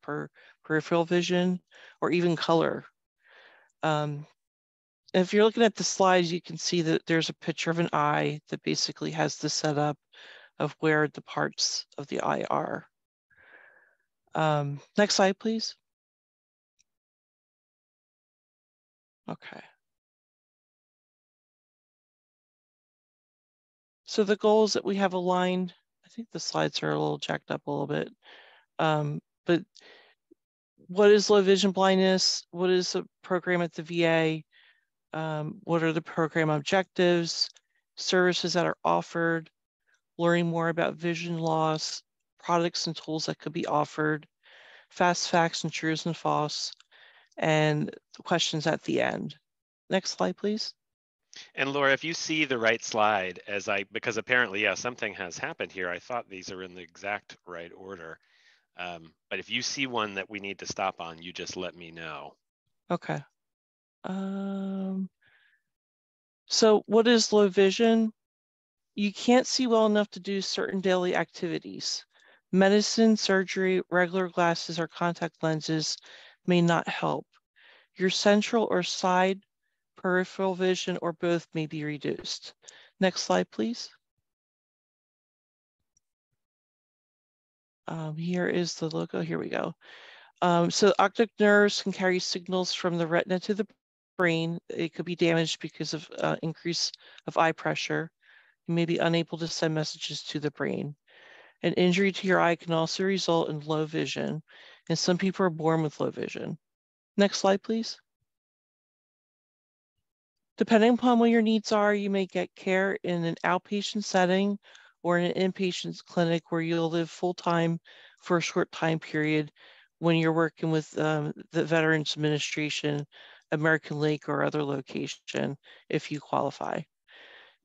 peripheral vision, or even color. If you're looking at the slides, you can see that there's a picture of an eye that basically has the setup of where the parts of the eye are. Next slide, please. Okay. So the goals that we have aligned, I think the slides are a little jacked up a little bit, but what is low vision blindness? What is the program at the VA? What are the program objectives, services that are offered, learning more about vision loss, products and tools that could be offered, fast facts and truths and false, and the questions at the end. Next slide, please. And Laura, if you see the right slide, because apparently, yeah, something has happened here. I thought these are in the exact right order. But if you see one that we need to stop on, you just let me know. Okay. So what is low vision? You can't see well enough to do certain daily activities. Medicine, surgery, regular glasses, or contact lenses may not help. Your central or side peripheral vision or both may be reduced. Next slide, please. Here is the logo. Here we go. So optic nerves can carry signals from the retina to the brain. It could be damaged because of increase of eye pressure. You may be unable to send messages to the brain. An injury to your eye can also result in low vision, and some people are born with low vision. Next slide, please. Depending upon what your needs are, you may get care in an outpatient setting or in an inpatient clinic where you'll live full-time for a short time period when you're working with the Veterans Administration, American Lake, or other location if you qualify.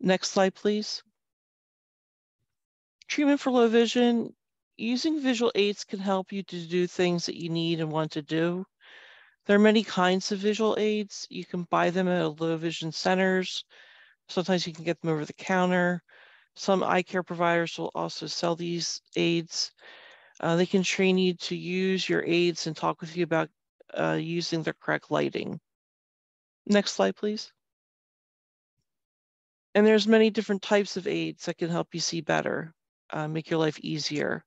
Next slide, please. Treatment for low vision. Using visual aids can help you to do things that you need and want to do. There are many kinds of visual aids. You can buy them at low vision centers. Sometimes you can get them over the counter. Some eye care providers will also sell these aids. They can train you to use your aids and talk with you about using the correct lighting. Next slide, please. And there's many different types of aids that can help you see better, make your life easier.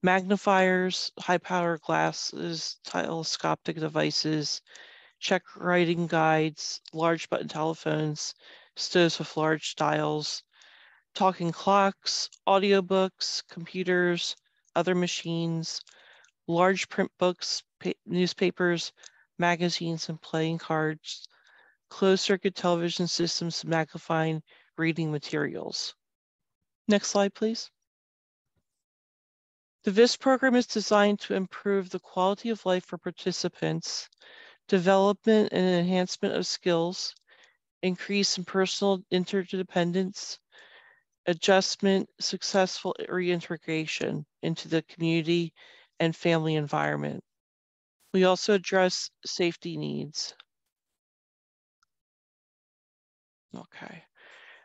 Magnifiers, high-power glasses, telescopic devices, check writing guides, large button telephones, stoves with large dials, talking clocks, audiobooks, computers, other machines, large print books, newspapers, magazines, and playing cards, closed-circuit television systems magnifying reading materials. Next slide, please. The VIS program is designed to improve the quality of life for participants, development and enhancement of skills, increase in personal interdependence, adjustment, successful reintegration into the community and family environment. We also address safety needs. Okay.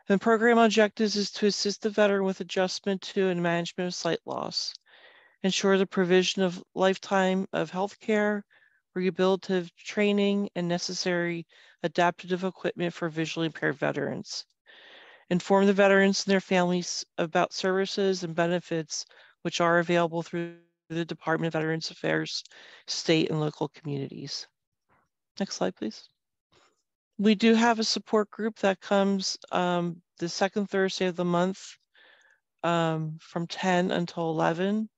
And program objectives is to assist the veteran with adjustment to and management of sight loss, ensure the provision of lifetime of health care, rehabilitative training, and necessary adaptive equipment for visually impaired veterans. Inform the veterans and their families about services and benefits which are available through the Department of Veterans Affairs, state and local communities. Next slide, please. We do have a support group that comes the second Thursday of the month from 10 until 11.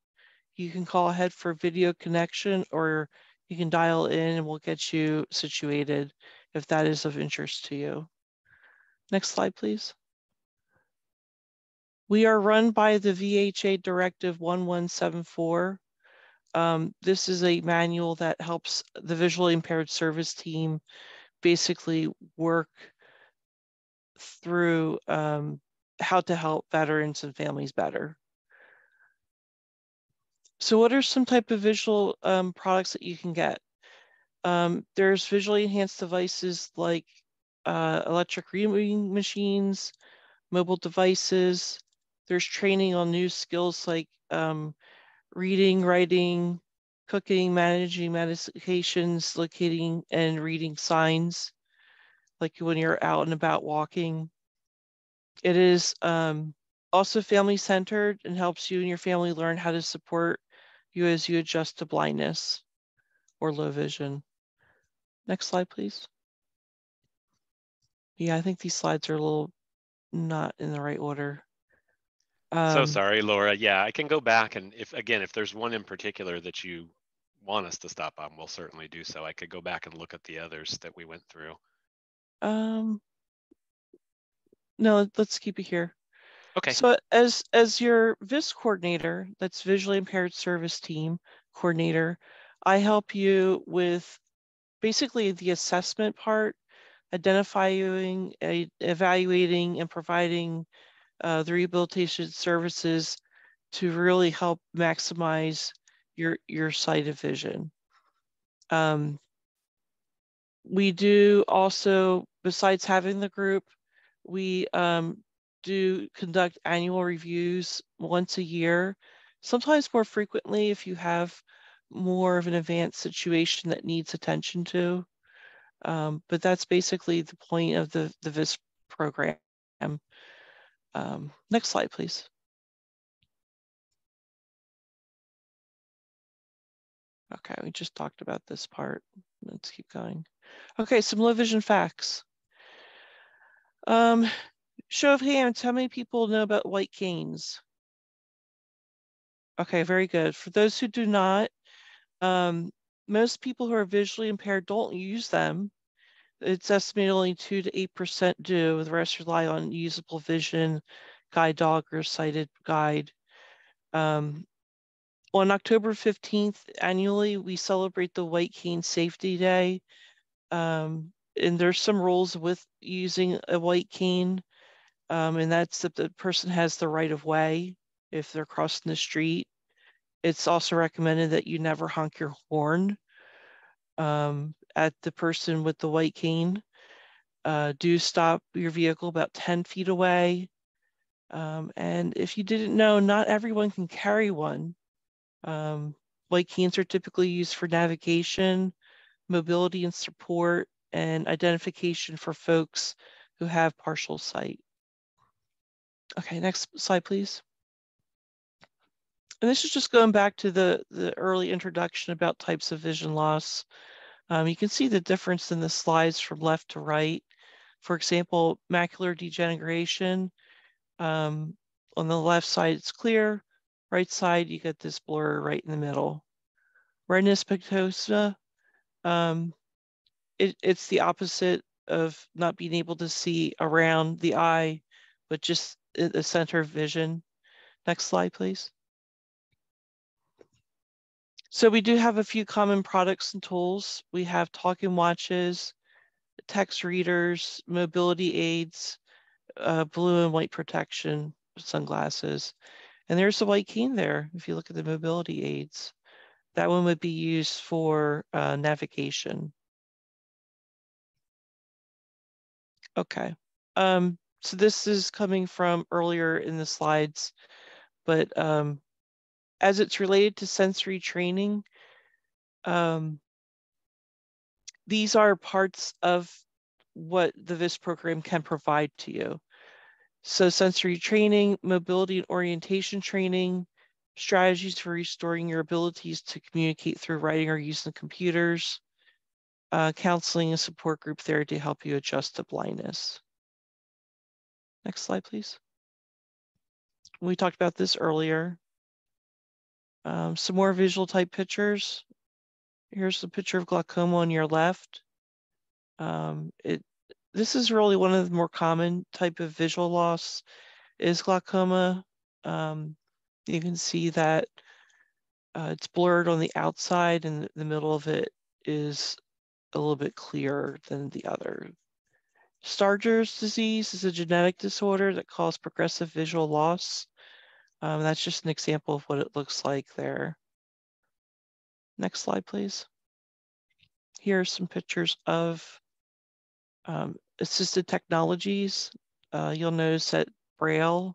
You can call ahead for video connection, or you can dial in and we'll get you situated if that is of interest to you. Next slide, please. We are run by the VHA Directive 1174. This is a manual that helps the visually impaired service team basically work through how to help veterans and families better. So what are some type of visual products that you can get? There's visually enhanced devices like electric reading machines, mobile devices. There's training on new skills like reading, writing, cooking, managing medications, locating and reading signs, like when you're out and about walking. It is also family-centered and helps you and your family learn how to support you as you adjust to blindness or low vision. Next slide, please. Yeah, I think these slides are a little not in the right order. So sorry, Laura. Yeah, I can go back, and if there's one in particular that you want us to stop on, we'll certainly do so. I could go back and look at the others that we went through. No, let's keep it here. Okay. So as your VIS coordinator, that's visually impaired service team coordinator, I help you with basically the assessment part, identifying, evaluating, and providing the rehabilitation services to really help maximize your sight of vision. We do also, besides having the group, we do conduct annual reviews once a year, sometimes more frequently if you have more of an advanced situation that needs attention to. But that's basically the point of the VIS program. Next slide, please. Okay, we just talked about this part. Let's keep going. Okay, some low vision facts. Show of hands, how many people know about white canes? Okay, very good. For those who do not, most people who are visually impaired don't use them. It's estimated only 2 to 8% do. The rest rely on usable vision, guide dog, or sighted guide. On October 15th, annually, we celebrate the White Cane Safety Day. And there's some rules with using a white cane, and that's that the person has the right of way if they're crossing the street. It's also recommended that you never honk your horn at the person with the white cane. Do stop your vehicle about 10 feet away. And if you didn't know, not everyone can carry one. White canes are typically used for navigation, mobility and support, and identification for folks who have partial sight. Okay, next slide, please. And this is just going back to the early introduction about types of vision loss. You can see the difference in the slides from left to right. For example, macular degeneration. On the left side, it's clear. Right side, you get this blur right in the middle. Redness pigmentosa, it's the opposite of not being able to see around the eye, but just the center of vision. Next slide, please. So we do have a few common products and tools. We have talking watches, text readers, mobility aids, blue and white protection, sunglasses. And there's the white cane there. If you look at the mobility aids, that one would be used for navigation. Okay. So this is coming from earlier in the slides, but as it's related to sensory training, these are parts of what the VIS program can provide to you. So sensory training, mobility and orientation training, strategies for restoring your abilities to communicate through writing or using computers, counseling and support group there to help you adjust to blindness. Next slide, please. We talked about this earlier. Some more visual type pictures. Here's the picture of glaucoma on your left. This is really one of the more common type of visual loss is glaucoma. You can see that it's blurred on the outside and the middle of it is a little bit clearer than the other. Stargardt's disease is a genetic disorder that causes progressive visual loss. That's just an example of what it looks like there. Next slide, please. Here are some pictures of assisted technologies. You'll notice that Braille,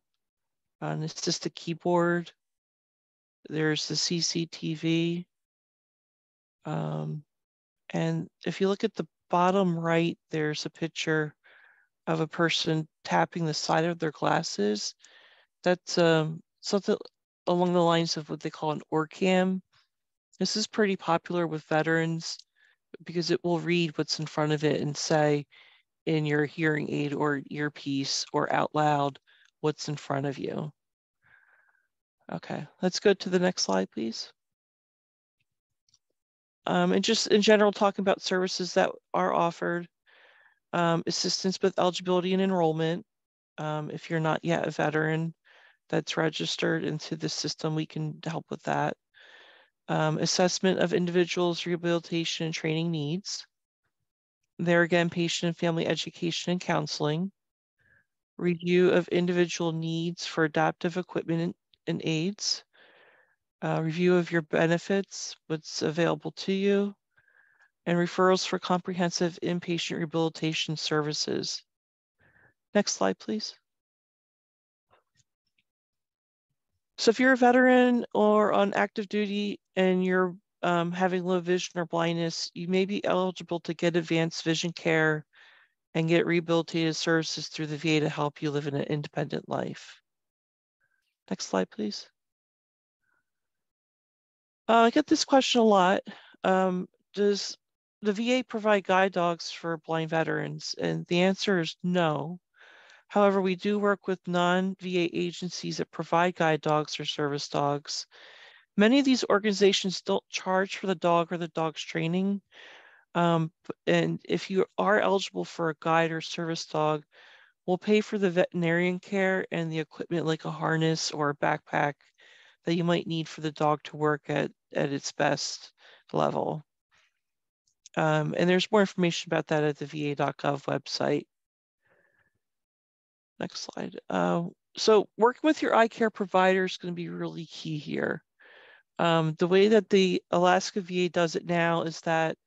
an assisted keyboard, there's the CCTV. And if you look at the bottom right, there's a picture of a person tapping the side of their glasses. That's something along the lines of what they call an OrCam. This is pretty popular with veterans because it will read what's in front of it and say in your hearing aid or earpiece or out loud what's in front of you. Okay, let's go to the next slide, please. And just in general, talking about services that are offered, assistance with eligibility and enrollment. If you're not yet a veteran that's registered into the system, we can help with that. Assessment of individuals' rehabilitation and training needs. There again, patient and family education and counseling. Review of individual needs for adaptive equipment and aids. Review of your benefits, what's available to you, and referrals for comprehensive inpatient rehabilitation services. Next slide, please. So if you're a veteran or on active duty and you're having low vision or blindness, you may be eligible to get advanced vision care and get rehabilitative services through the VA to help you live an independent life. Next slide, please. I get this question a lot. Does the VA provide guide dogs for blind veterans? And the answer is no. However, we do work with non-VA agencies that provide guide dogs or service dogs. Many of these organizations don't charge for the dog or the dog's training. And if you are eligible for a guide or service dog, we'll pay for the veterinarian care and the equipment like a harness or a backpack that you might need for the dog to work at its best level. And there's more information about that at the va.gov website. Next slide. So working with your eye care provider is going to be really key here. The way that the Alaska VA does it now is that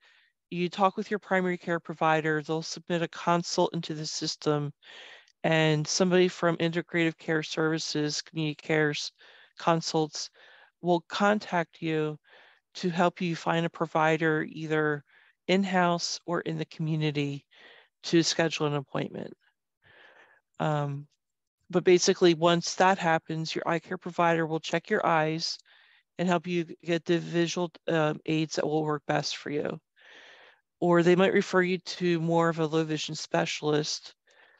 you talk with your primary care provider, they'll submit a consult into the system, and somebody from Integrative Care Services, Community Cares Consults will contact you to help you find a provider either in-house or in the community to schedule an appointment. But basically, once that happens, your eye care provider will check your eyes and help you get the visual aids that will work best for you. Or they might refer you to more of a low vision specialist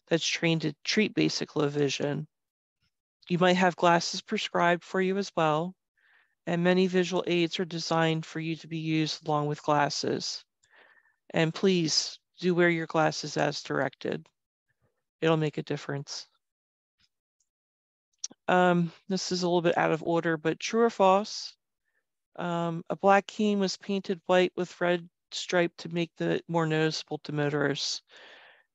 that's trained to treat basic low vision. You might have glasses prescribed for you as well, and many visual aids are designed for you to be used along with glasses. And please do wear your glasses as directed. It'll make a difference. This is a little bit out of order, but true or false? A black cane was painted white with red stripe to make it more noticeable to motorists.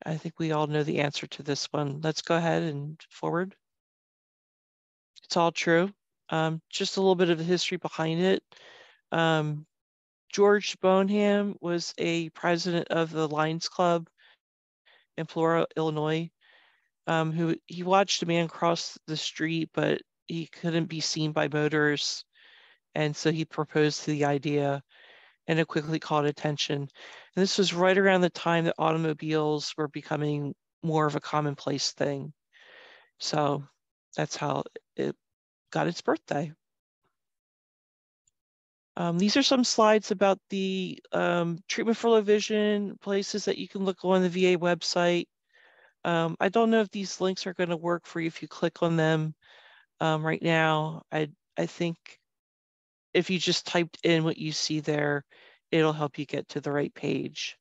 I think we all know the answer to this one. Let's go ahead and forward. It's all true. Just a little bit of the history behind it. George Bonham was a president of the Lions Club in Flora, Illinois. who he watched a man cross the street, but he couldn't be seen by motorists. And so he proposed the idea, and it quickly caught attention. And this was right around the time that automobiles were becoming more of a commonplace thing. So that's how it got its birthday. These are some slides about the treatment for low vision, places that you can look on the VA website. I don't know if these links are going to work for you if you click on them right now. I think if you just typed in what you see there, it'll help you get to the right page.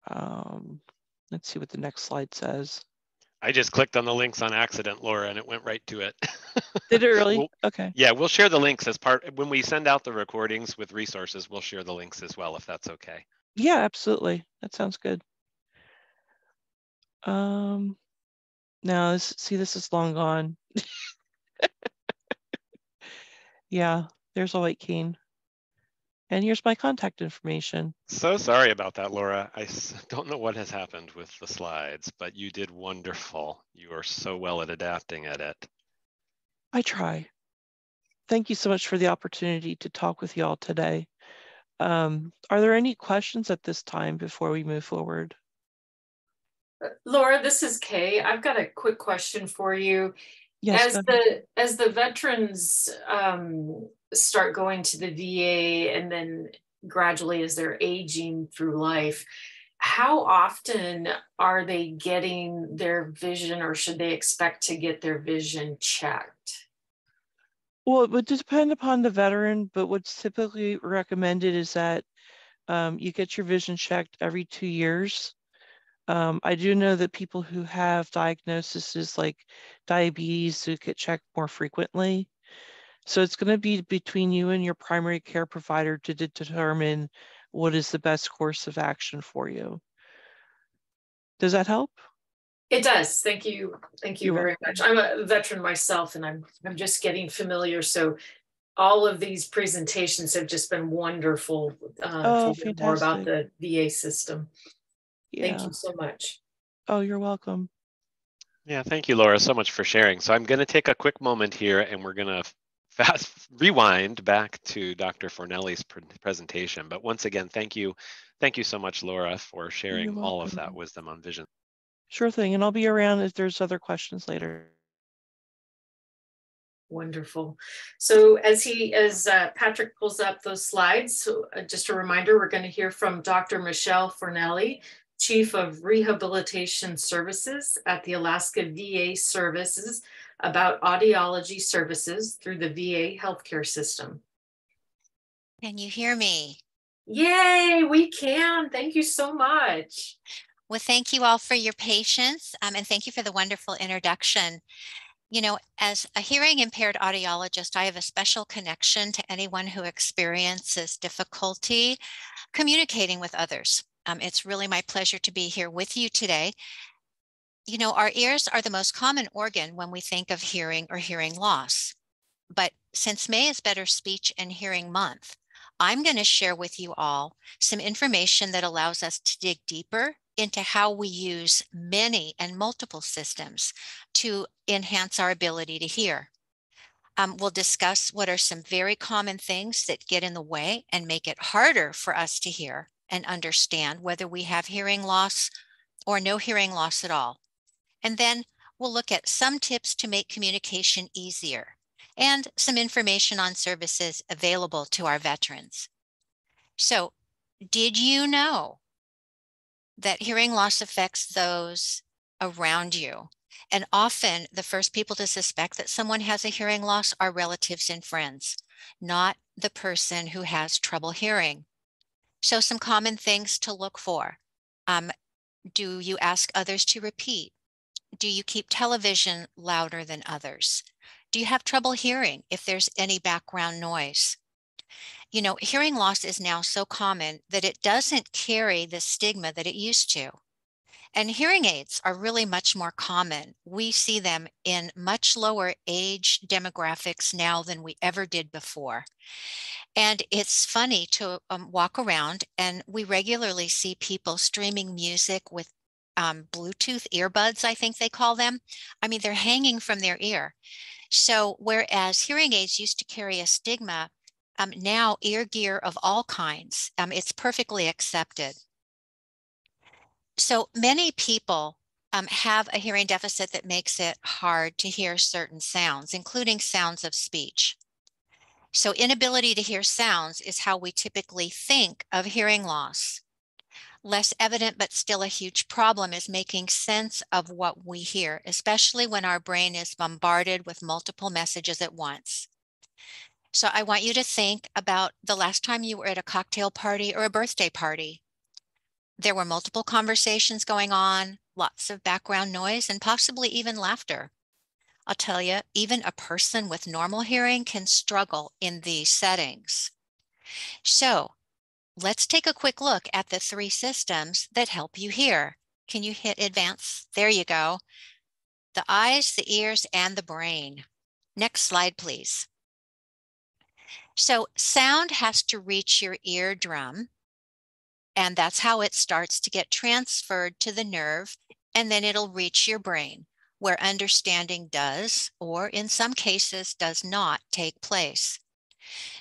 Let's see what the next slide says. I just clicked on the links on accident, Laura, and it went right to it. Did it really? We'll, okay. Yeah, we'll share the links as part, when we send out the recordings with resources, we'll share the links as well, if that's okay. Yeah, absolutely. That sounds good. Now, see, this is long gone. Yeah, there's a white cane. And here's my contact information. So sorry about that, Laura. I don't know what has happened with the slides, but you did wonderful. You are so well at adapting at it. I try. Thank you so much for the opportunity to talk with y'all today. Are there any questions at this time before we move forward? Laura, this is Kay. I've got a quick question for you. Yes. As the veterans start going to the VA and then gradually as they're aging through life, how often are they getting their vision, or should they expect to get their vision checked? Well, it would depend upon the veteran, but what's typically recommended is that you get your vision checked every 2 years. I do know that people who have diagnoses like diabetes who get checked more frequently. So it's going to be between you and your primary care provider to determine what is the best course of action for you. Does that help? It does. Thank you. Thank you You're very welcome. much. I'm a veteran myself, and I'm just getting familiar. So all of these presentations have just been wonderful Oh, to learn more about fantastic. the VA system. Yeah. Thank you so much. Oh, you're welcome. Yeah, thank you, Laura, so much for sharing. So I'm going to take a quick moment here, and we're going to fast rewind back to Dr. Fornelli's presentation. But once again, thank you so much, Laura, for sharing all of that wisdom on vision. Sure thing, and I'll be around if there's other questions later. Wonderful. So as Patrick pulls up those slides, so just a reminder, we're going to hear from Dr. Michelle Fornelli, Chief of Rehabilitation Services at the Alaska VA Services, about audiology services through the VA healthcare system. Can you hear me? Yay, we can. Thank you so much. Well, thank you all for your patience, and thank you for the wonderful introduction. You know, as a hearing impaired audiologist, I have a special connection to anyone who experiences difficulty communicating with others. It's really my pleasure to be here with you today. You know, our ears are the most common organ when we think of hearing or hearing loss. But since May is Better Speech and Hearing Month, I'm going to share with you all some information that allows us to dig deeper into how we use many and multiple systems to enhance our ability to hear. We'll discuss what are some very common things that get in the way and make it harder for us to hear and understand whether we have hearing loss or no hearing loss at all. And then we'll look at some tips to make communication easier and some information on services available to our veterans. So, did you know that hearing loss affects those around you? And often the first people to suspect that someone has a hearing loss are relatives and friends, not the person who has trouble hearing. So some common things to look for. Do you ask others to repeat? Do you keep television louder than others? Do you have trouble hearing if there's any background noise? You know, hearing loss is now so common that it doesn't carry the stigma that it used to. And hearing aids are really much more common. We see them in much lower age demographics now than we ever did before. And it's funny to walk around, and we regularly see people streaming music with Bluetooth earbuds, I think they call them. I mean, they're hanging from their ear. So whereas hearing aids used to carry a stigma, now ear gear of all kinds, it's perfectly accepted. So many people have a hearing deficit that makes it hard to hear certain sounds, including sounds of speech. So inability to hear sounds is how we typically think of hearing loss. Less evident, but still a huge problem, is making sense of what we hear, especially when our brain is bombarded with multiple messages at once. So I want you to think about the last time you were at a cocktail party or a birthday party. There were multiple conversations going on, lots of background noise, and possibly even laughter. I'll tell you, even a person with normal hearing can struggle in these settings. So let's take a quick look at the 3 systems that help you hear. Can you hit advance? There you go. The eyes, the ears, and the brain. Next slide, please. So sound has to reach your eardrum, and that's how it starts to get transferred to the nerve, and then it'll reach your brain, where understanding does, or in some cases does not, take place.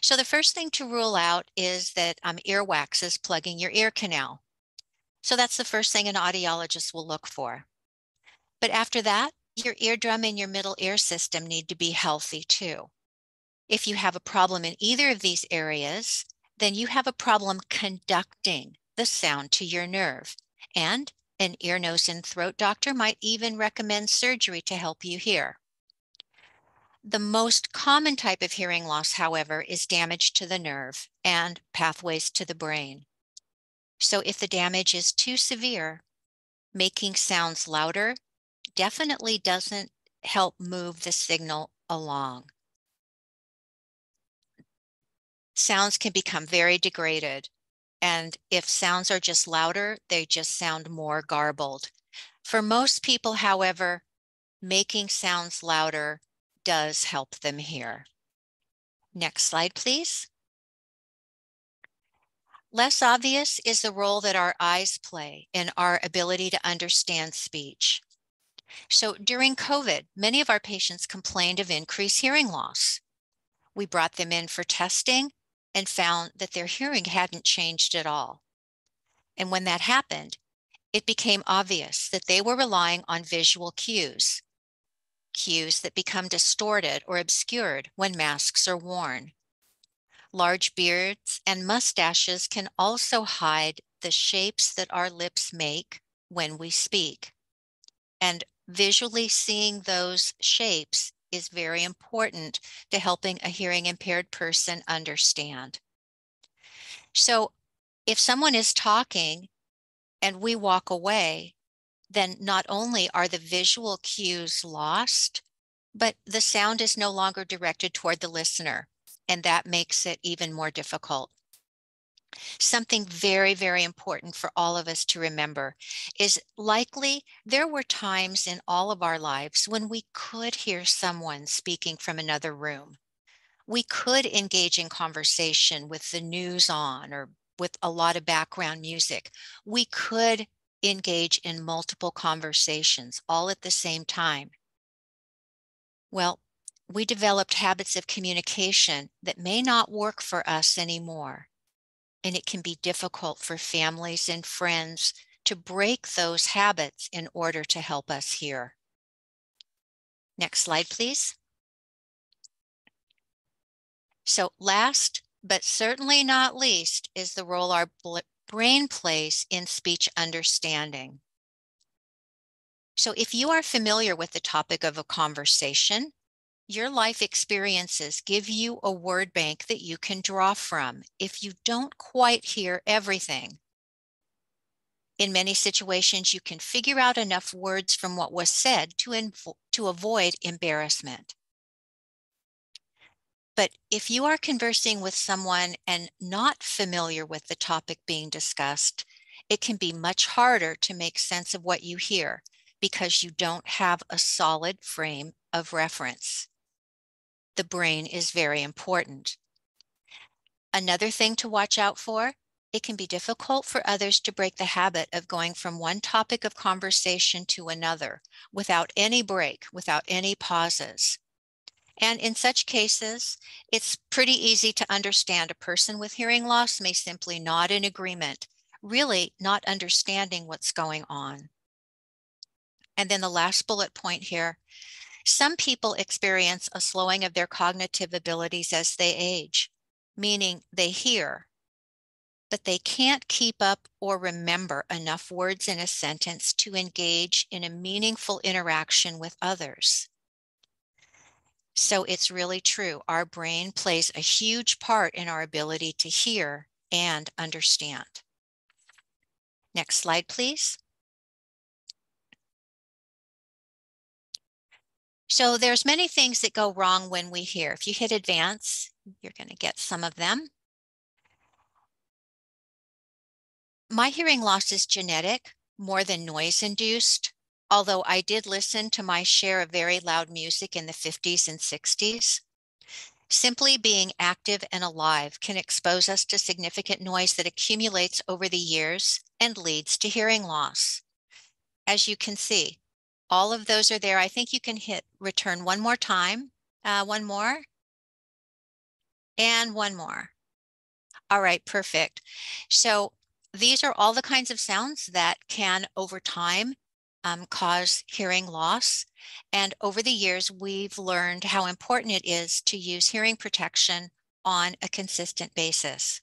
So the first thing to rule out is that earwax is plugging your ear canal. So that's the first thing an audiologist will look for. But after that, your eardrum and your middle ear system need to be healthy too. If you have a problem in either of these areas, then you have a problem conducting the sound to your nerve. And an ear, nose, and throat doctor might even recommend surgery to help you hear. The most common type of hearing loss, however, is damage to the nerve and pathways to the brain. So if the damage is too severe, making sounds louder definitely doesn't help move the signal along. Sounds can become very degraded, and if sounds are just louder, they just sound more garbled. For most people, however, making sounds louder does help them hear. Next slide, please. Less obvious is the role that our eyes play in our ability to understand speech. So during COVID, many of our patients complained of increased hearing loss. We brought them in for testing and found that their hearing hadn't changed at all. And when that happened, it became obvious that they were relying on visual cues that become distorted or obscured when masks are worn. Large beards and mustaches can also hide the shapes that our lips make when we speak. And visually seeing those shapes is very important to helping a hearing impaired person understand. So if someone is talking and we walk away, then not only are the visual cues lost, but the sound is no longer directed toward the listener, and that makes it even more difficult. Something very, very important for all of us to remember is likely there were times in all of our lives when we could hear someone speaking from another room. We could engage in conversation with the news on or with a lot of background music. We could engage in multiple conversations all at the same time. Well, we developed habits of communication that may not work for us anymore. And it can be difficult for families and friends to break those habits in order to help us hear. Next slide, please. So last, but certainly not least, is the role our brain plays in speech understanding. So if you are familiar with the topic of a conversation, your life experiences give you a word bank that you can draw from if you don't quite hear everything. In many situations, you can figure out enough words from what was said to avoid embarrassment. But if you are conversing with someone and not familiar with the topic being discussed, it can be much harder to make sense of what you hear because you don't have a solid frame of reference. The brain is very important. Another thing to watch out for it can be difficult for others to break the habit of going from one topic of conversation to another without any break, without any pauses. And in such cases, it's pretty easy to understand a person with hearing loss may simply nod in agreement, really not understanding what's going on. And then the last bullet point here, some people experience a slowing of their cognitive abilities as they age, meaning they hear, but they can't keep up or remember enough words in a sentence to engage in a meaningful interaction with others. So it's really true. Our brain plays a huge part in our ability to hear and understand. Next slide, please. So there's many things that go wrong when we hear. If you hit advance, you're going to get some of them. My hearing loss is genetic, more than noise-induced, although I did listen to my share of very loud music in the 50s and 60s. Simply being active and alive can expose us to significant noise that accumulates over the years and leads to hearing loss. As you can see, all of those are there. I think you can hit return one more time, one more, and one more. All right, perfect. So these are all the kinds of sounds that can, over time, cause hearing loss. And over the years, we've learned how important it is to use hearing protection on a consistent basis.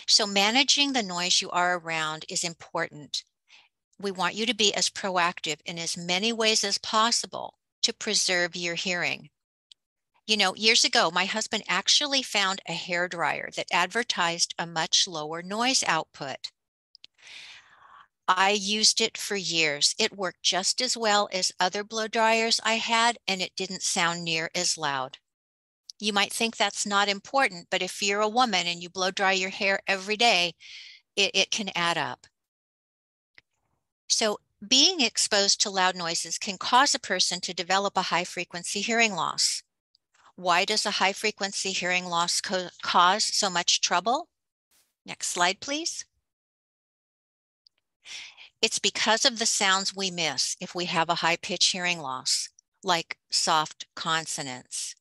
So managing the noise you are around is important. We want you to be as proactive in as many ways as possible to preserve your hearing. You know, years ago, my husband actually found a hairdryer that advertised a much lower noise output. I used it for years. It worked just as well as other blow dryers I had, and it didn't sound near as loud. You might think that's not important, but if you're a woman and you blow dry your hair every day, it can add up. So being exposed to loud noises can cause a person to develop a high-frequency hearing loss. Why does a high-frequency hearing loss cause so much trouble? Next slide, please. It's because of the sounds we miss if we have a high-pitch hearing loss, like soft consonants.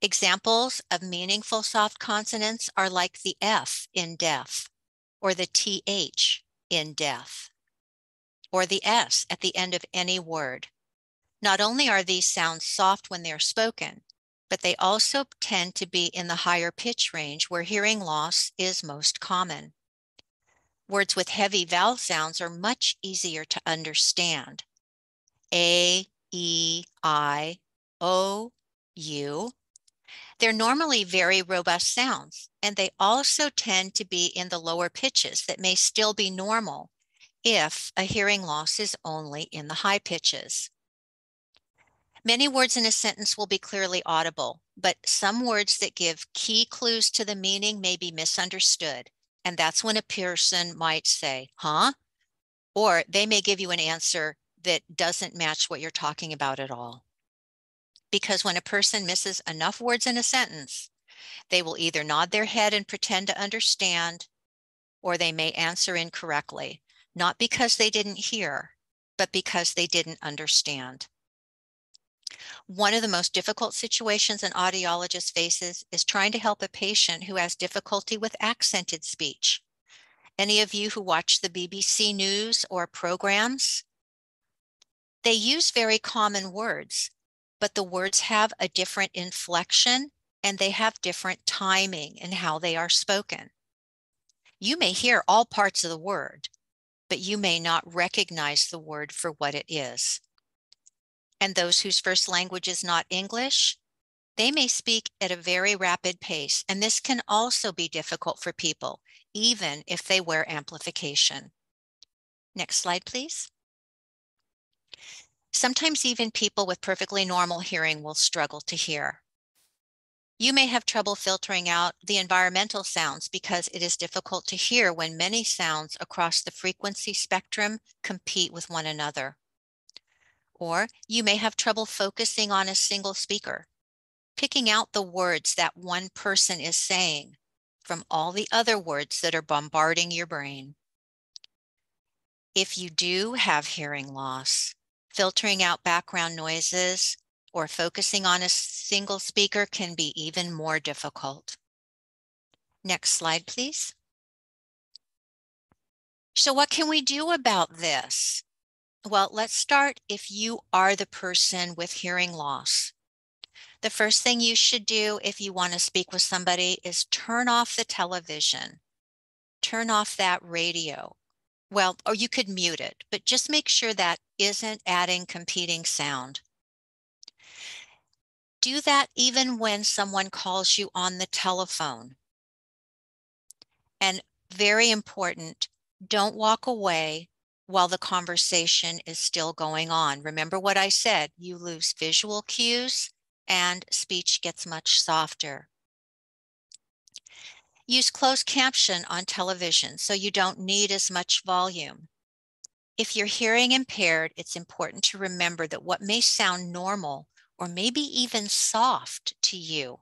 Examples of meaningful soft consonants are like the F in deaf, or the TH in deaf, or the S at the end of any word. Not only are these sounds soft when they're spoken, but they also tend to be in the higher pitch range where hearing loss is most common. Words with heavy vowel sounds are much easier to understand. A, E, I, O, U. They're normally very robust sounds, and they also tend to be in the lower pitches that may still be normal if a hearing loss is only in the high pitches. Many words in a sentence will be clearly audible, but some words that give key clues to the meaning may be misunderstood. And that's when a person might say, huh? Or they may give you an answer that doesn't match what you're talking about at all. Because when a person misses enough words in a sentence, they will either nod their head and pretend to understand, or they may answer incorrectly, not because they didn't hear, but because they didn't understand. One of the most difficult situations an audiologist faces is trying to help a patient who has difficulty with accented speech. Any of you who watch the BBC News or programs, they use very common words, but the words have a different inflection and they have different timing in how they are spoken. You may hear all parts of the word, but you may not recognize the word for what it is. And those whose first language is not English, they may speak at a very rapid pace, and this can also be difficult for people, even if they wear amplification. Next slide, please. Sometimes even people with perfectly normal hearing will struggle to hear. You may have trouble filtering out the environmental sounds because it is difficult to hear when many sounds across the frequency spectrum compete with one another. Or you may have trouble focusing on a single speaker, picking out the words that one person is saying, from all the other words that are bombarding your brain. If you do have hearing loss, filtering out background noises or focusing on a single speaker can be even more difficult. Next slide, please. So what can we do about this? Well, let's start if you are the person with hearing loss. The first thing you should do if you want to speak with somebody is turn off the television, turn off that radio. Well, or you could mute it, but just make sure that isn't adding competing sound. Do that even when someone calls you on the telephone. And very important, don't walk away while the conversation is still going on. Remember what I said, you lose visual cues and speech gets much softer. Use closed caption on television so you don't need as much volume. If you're hearing impaired, it's important to remember that what may sound normal or maybe even soft to you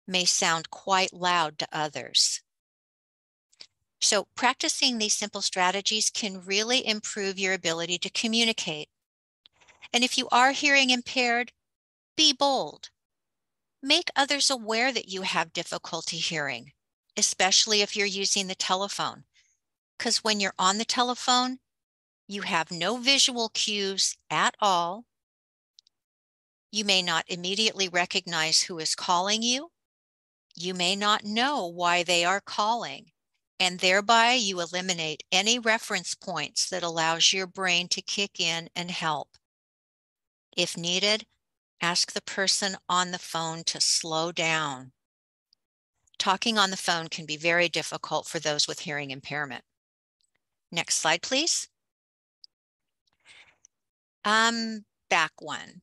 may sound quite loud to others. So practicing these simple strategies can really improve your ability to communicate. And if you are hearing impaired, be bold. Make others aware that you have difficulty hearing, especially if you're using the telephone. Because when you're on the telephone, you have no visual cues at all. You may not immediately recognize who is calling you. You may not know why they are calling, and thereby you eliminate any reference points that allows your brain to kick in and help. If needed, ask the person on the phone to slow down. Talking on the phone can be very difficult for those with hearing impairment. Next slide, please. Back one.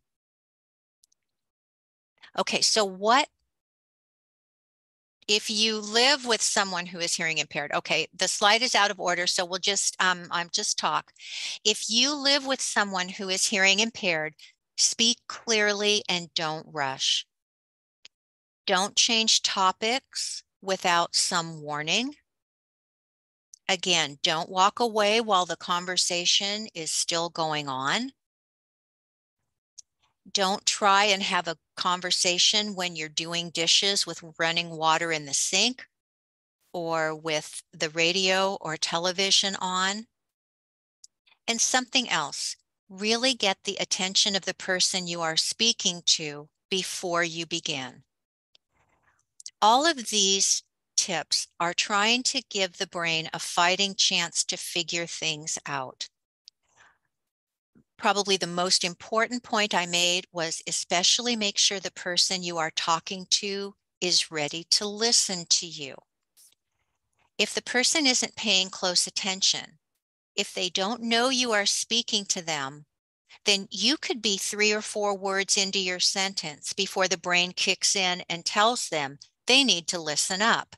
Okay, so what if you live with someone who is hearing impaired? Okay, the slide is out of order, so we'll just talk. If you live with someone who is hearing impaired, speak clearly and don't rush. Don't change topics without some warning. Again, don't walk away while the conversation is still going on. Don't try and have a conversation when you're doing dishes with running water in the sink or with the radio or television on. And something else, really get the attention of the person you are speaking to before you begin. All of these tips are trying to give the brain a fighting chance to figure things out. Probably the most important point I made was especially make sure the person you are talking to is ready to listen to you. If the person isn't paying close attention, if they don't know you are speaking to them, then you could be 3 or 4 words into your sentence before the brain kicks in and tells them they need to listen up.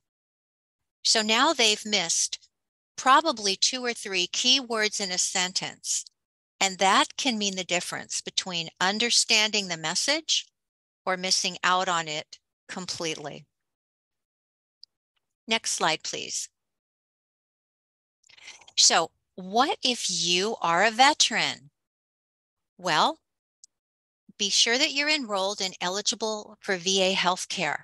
So now they've missed probably 2 or 3 key words in a sentence. And that can mean the difference between understanding the message or missing out on it completely. Next slide, please. So, what if you are a veteran? Well, be sure that you're enrolled and eligible for VA healthcare.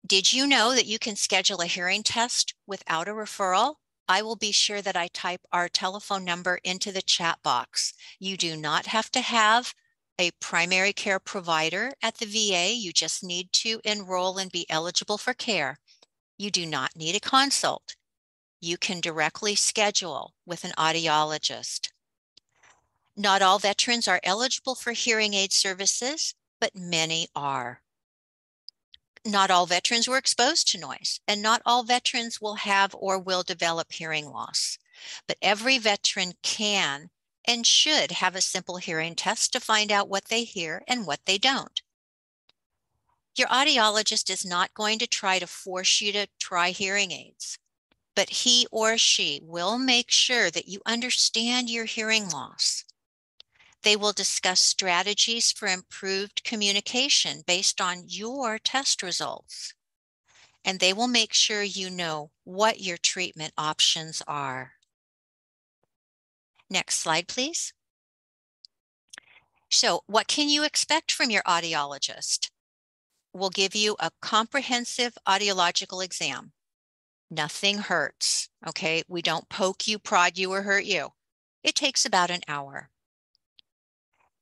Did you know that you can schedule a hearing test without a referral? I will be sure that I type our telephone number into the chat box. You do not have to have a primary care provider at the VA. You just need to enroll and be eligible for care. You do not need a consult. You can directly schedule with an audiologist. Not all veterans are eligible for hearing aid services, but many are. Not all veterans were exposed to noise, and not all veterans will have or will develop hearing loss. But every veteran can and should have a simple hearing test to find out what they hear and what they don't. Your audiologist is not going to try to force you to try hearing aids, but he or she will make sure that you understand your hearing loss. They will discuss strategies for improved communication based on your test results. and they will make sure you know what your treatment options are. Next slide, please. So what can you expect from your audiologist? We'll give you a comprehensive audiological exam. Nothing hurts, okay? We don't poke you, prod you, or hurt you. It takes about an hour.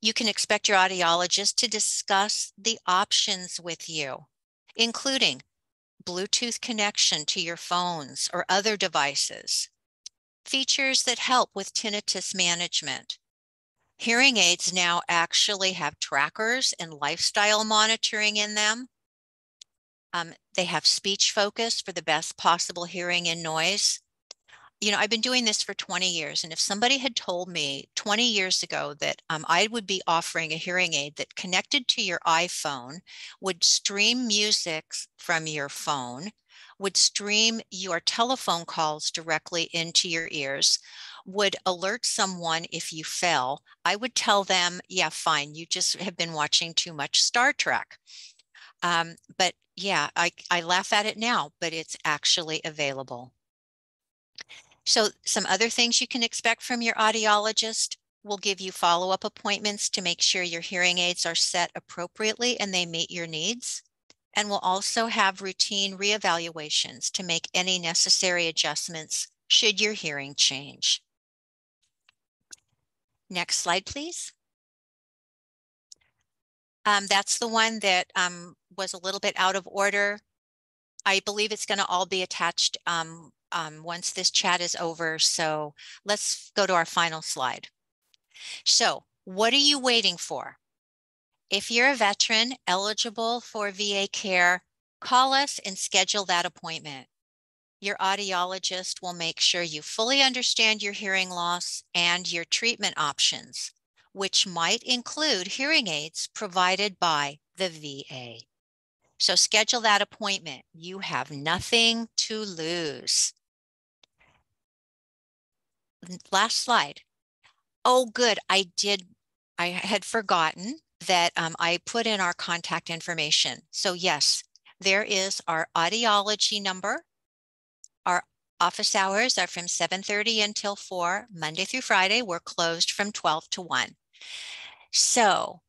You can expect your audiologist to discuss the options with you, including Bluetooth connection to your phones or other devices, features that help with tinnitus management. Hearing aids now actually have trackers and lifestyle monitoring in them. They have speech focus for the best possible hearing and noise. You know, I've been doing this for 20 years, and if somebody had told me 20 years ago that I would be offering a hearing aid that connected to your iPhone, would stream music from your phone, would stream your telephone calls directly into your ears, would alert someone if you fell, I would tell them, yeah, fine, you just have been watching too much Star Trek. But yeah, I laugh at it now, but it's actually available. So some other things you can expect from your audiologist: we'll give you follow-up appointments to make sure your hearing aids are set appropriately and they meet your needs. And we'll also have routine reevaluations to make any necessary adjustments should your hearing change. Next slide, please. That's the one that was a little bit out of order. I believe it's going to all be attached once this chat is over. So let's go to our final slide. So what are you waiting for? If you're a veteran eligible for VA care, call us and schedule that appointment. Your audiologist will make sure you fully understand your hearing loss and your treatment options, which might include hearing aids provided by the VA. So schedule that appointment. You have nothing to lose. Last slide. Oh, good. I had forgotten that I put in our contact information. So yes, there is our audiology number. Our office hours are from 7:30 until 4, Monday through Friday. We're closed from 12 to 1. So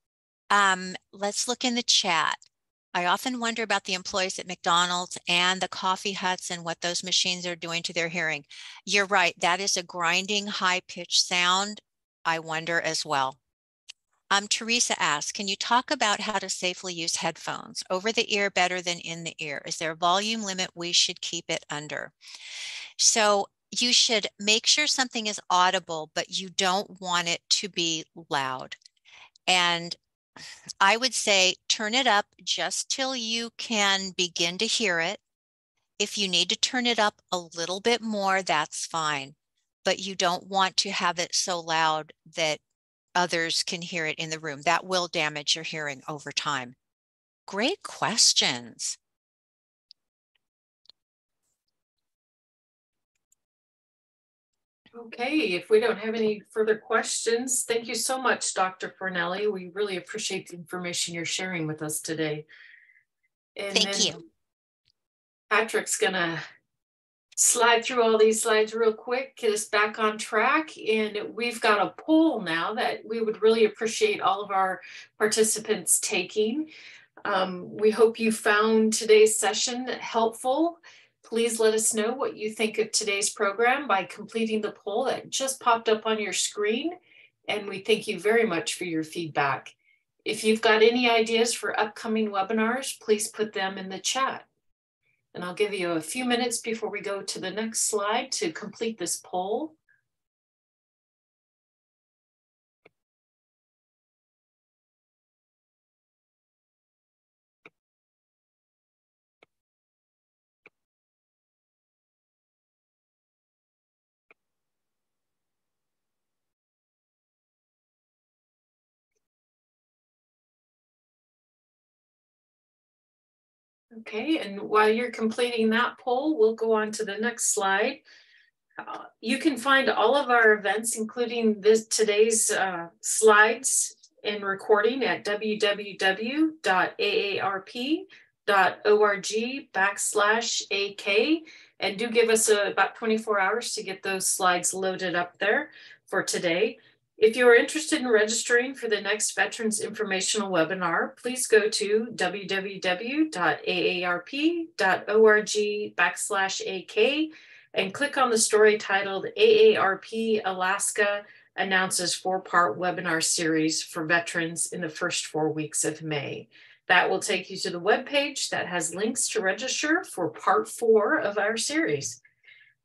let's look in the chat. I often wonder about the employees at McDonald's and the coffee huts and what those machines are doing to their hearing. You're right. That is a grinding, high-pitched sound. I wonder as well. Teresa asks, can you talk about how to safely use headphones? Over the ear better than in the ear? Is there a volume limit we should keep it under? So you should make sure something is audible, but you don't want it to be loud. And I would say turn it up just till you can begin to hear it. If you need to turn it up a little bit more, that's fine. But you don't want to have it so loud that others can hear it in the room. That will damage your hearing over time. Great questions. Okay, if we don't have any further questions, thank you so much, Dr. Fornelli. We really appreciate the information you're sharing with us today. And Thank you. Patrick's gonna slide through all these slides real quick, get us back on track. And we've got a poll now that we would really appreciate all of our participants taking. We hope you found today's session helpful. Please let us know what you think of today's program by completing the poll that just popped up on your screen. And we thank you very much for your feedback. If you've got any ideas for upcoming webinars, please put them in the chat. And I'll give you a few minutes before we go to the next slide to complete this poll. Okay, and while you're completing that poll, we'll go on to the next slide. You can find all of our events, including today's slides and recording at www.aarp.org. AARP.org/AK, and do give us about 24 hours to get those slides loaded up there for today. If you are interested in registering for the next Veterans Informational Webinar, please go to www.aarp.org/AK and click on the story titled AARP Alaska announces 4-part webinar series for veterans in the first 4 weeks of May. That will take you to the webpage that has links to register for part 4 of our series.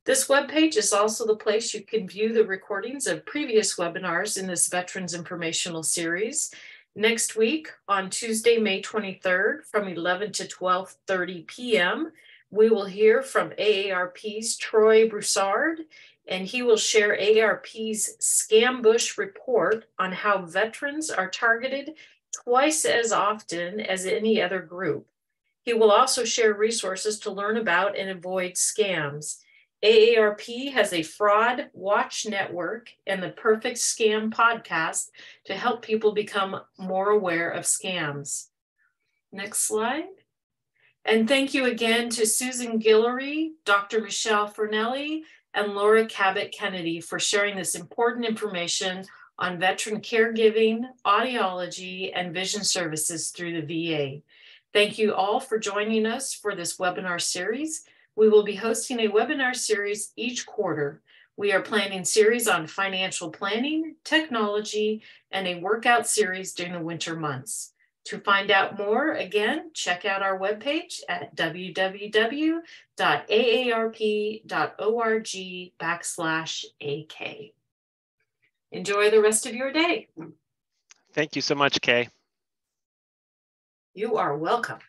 This webpage is also the place you can view the recordings of previous webinars in this Veterans Informational Series. Next week, on Tuesday, May 23rd, from 11 to 12:30 p.m., we will hear from AARP's Troy Broussard, and he will share AARP's Scambush report on how veterans are targeted twice as often as any other group. He will also share resources to learn about and avoid scams. AARP has a fraud watch network and the Perfect Scam podcast to help people become more aware of scams. Next slide. And thank you again to Susan Guillory, Dr. Michelle Fornelli, and Laura Cabot-Kennedy for sharing this important information on veteran caregiving, audiology, and vision services through the VA. Thank you all for joining us for this webinar series. We will be hosting a webinar series each quarter. We are planning series on financial planning, technology, and a workout series during the winter months. To find out more, again, check out our webpage at www.aarp.org/AK. Enjoy the rest of your day. Thank you so much, Kay. You are welcome.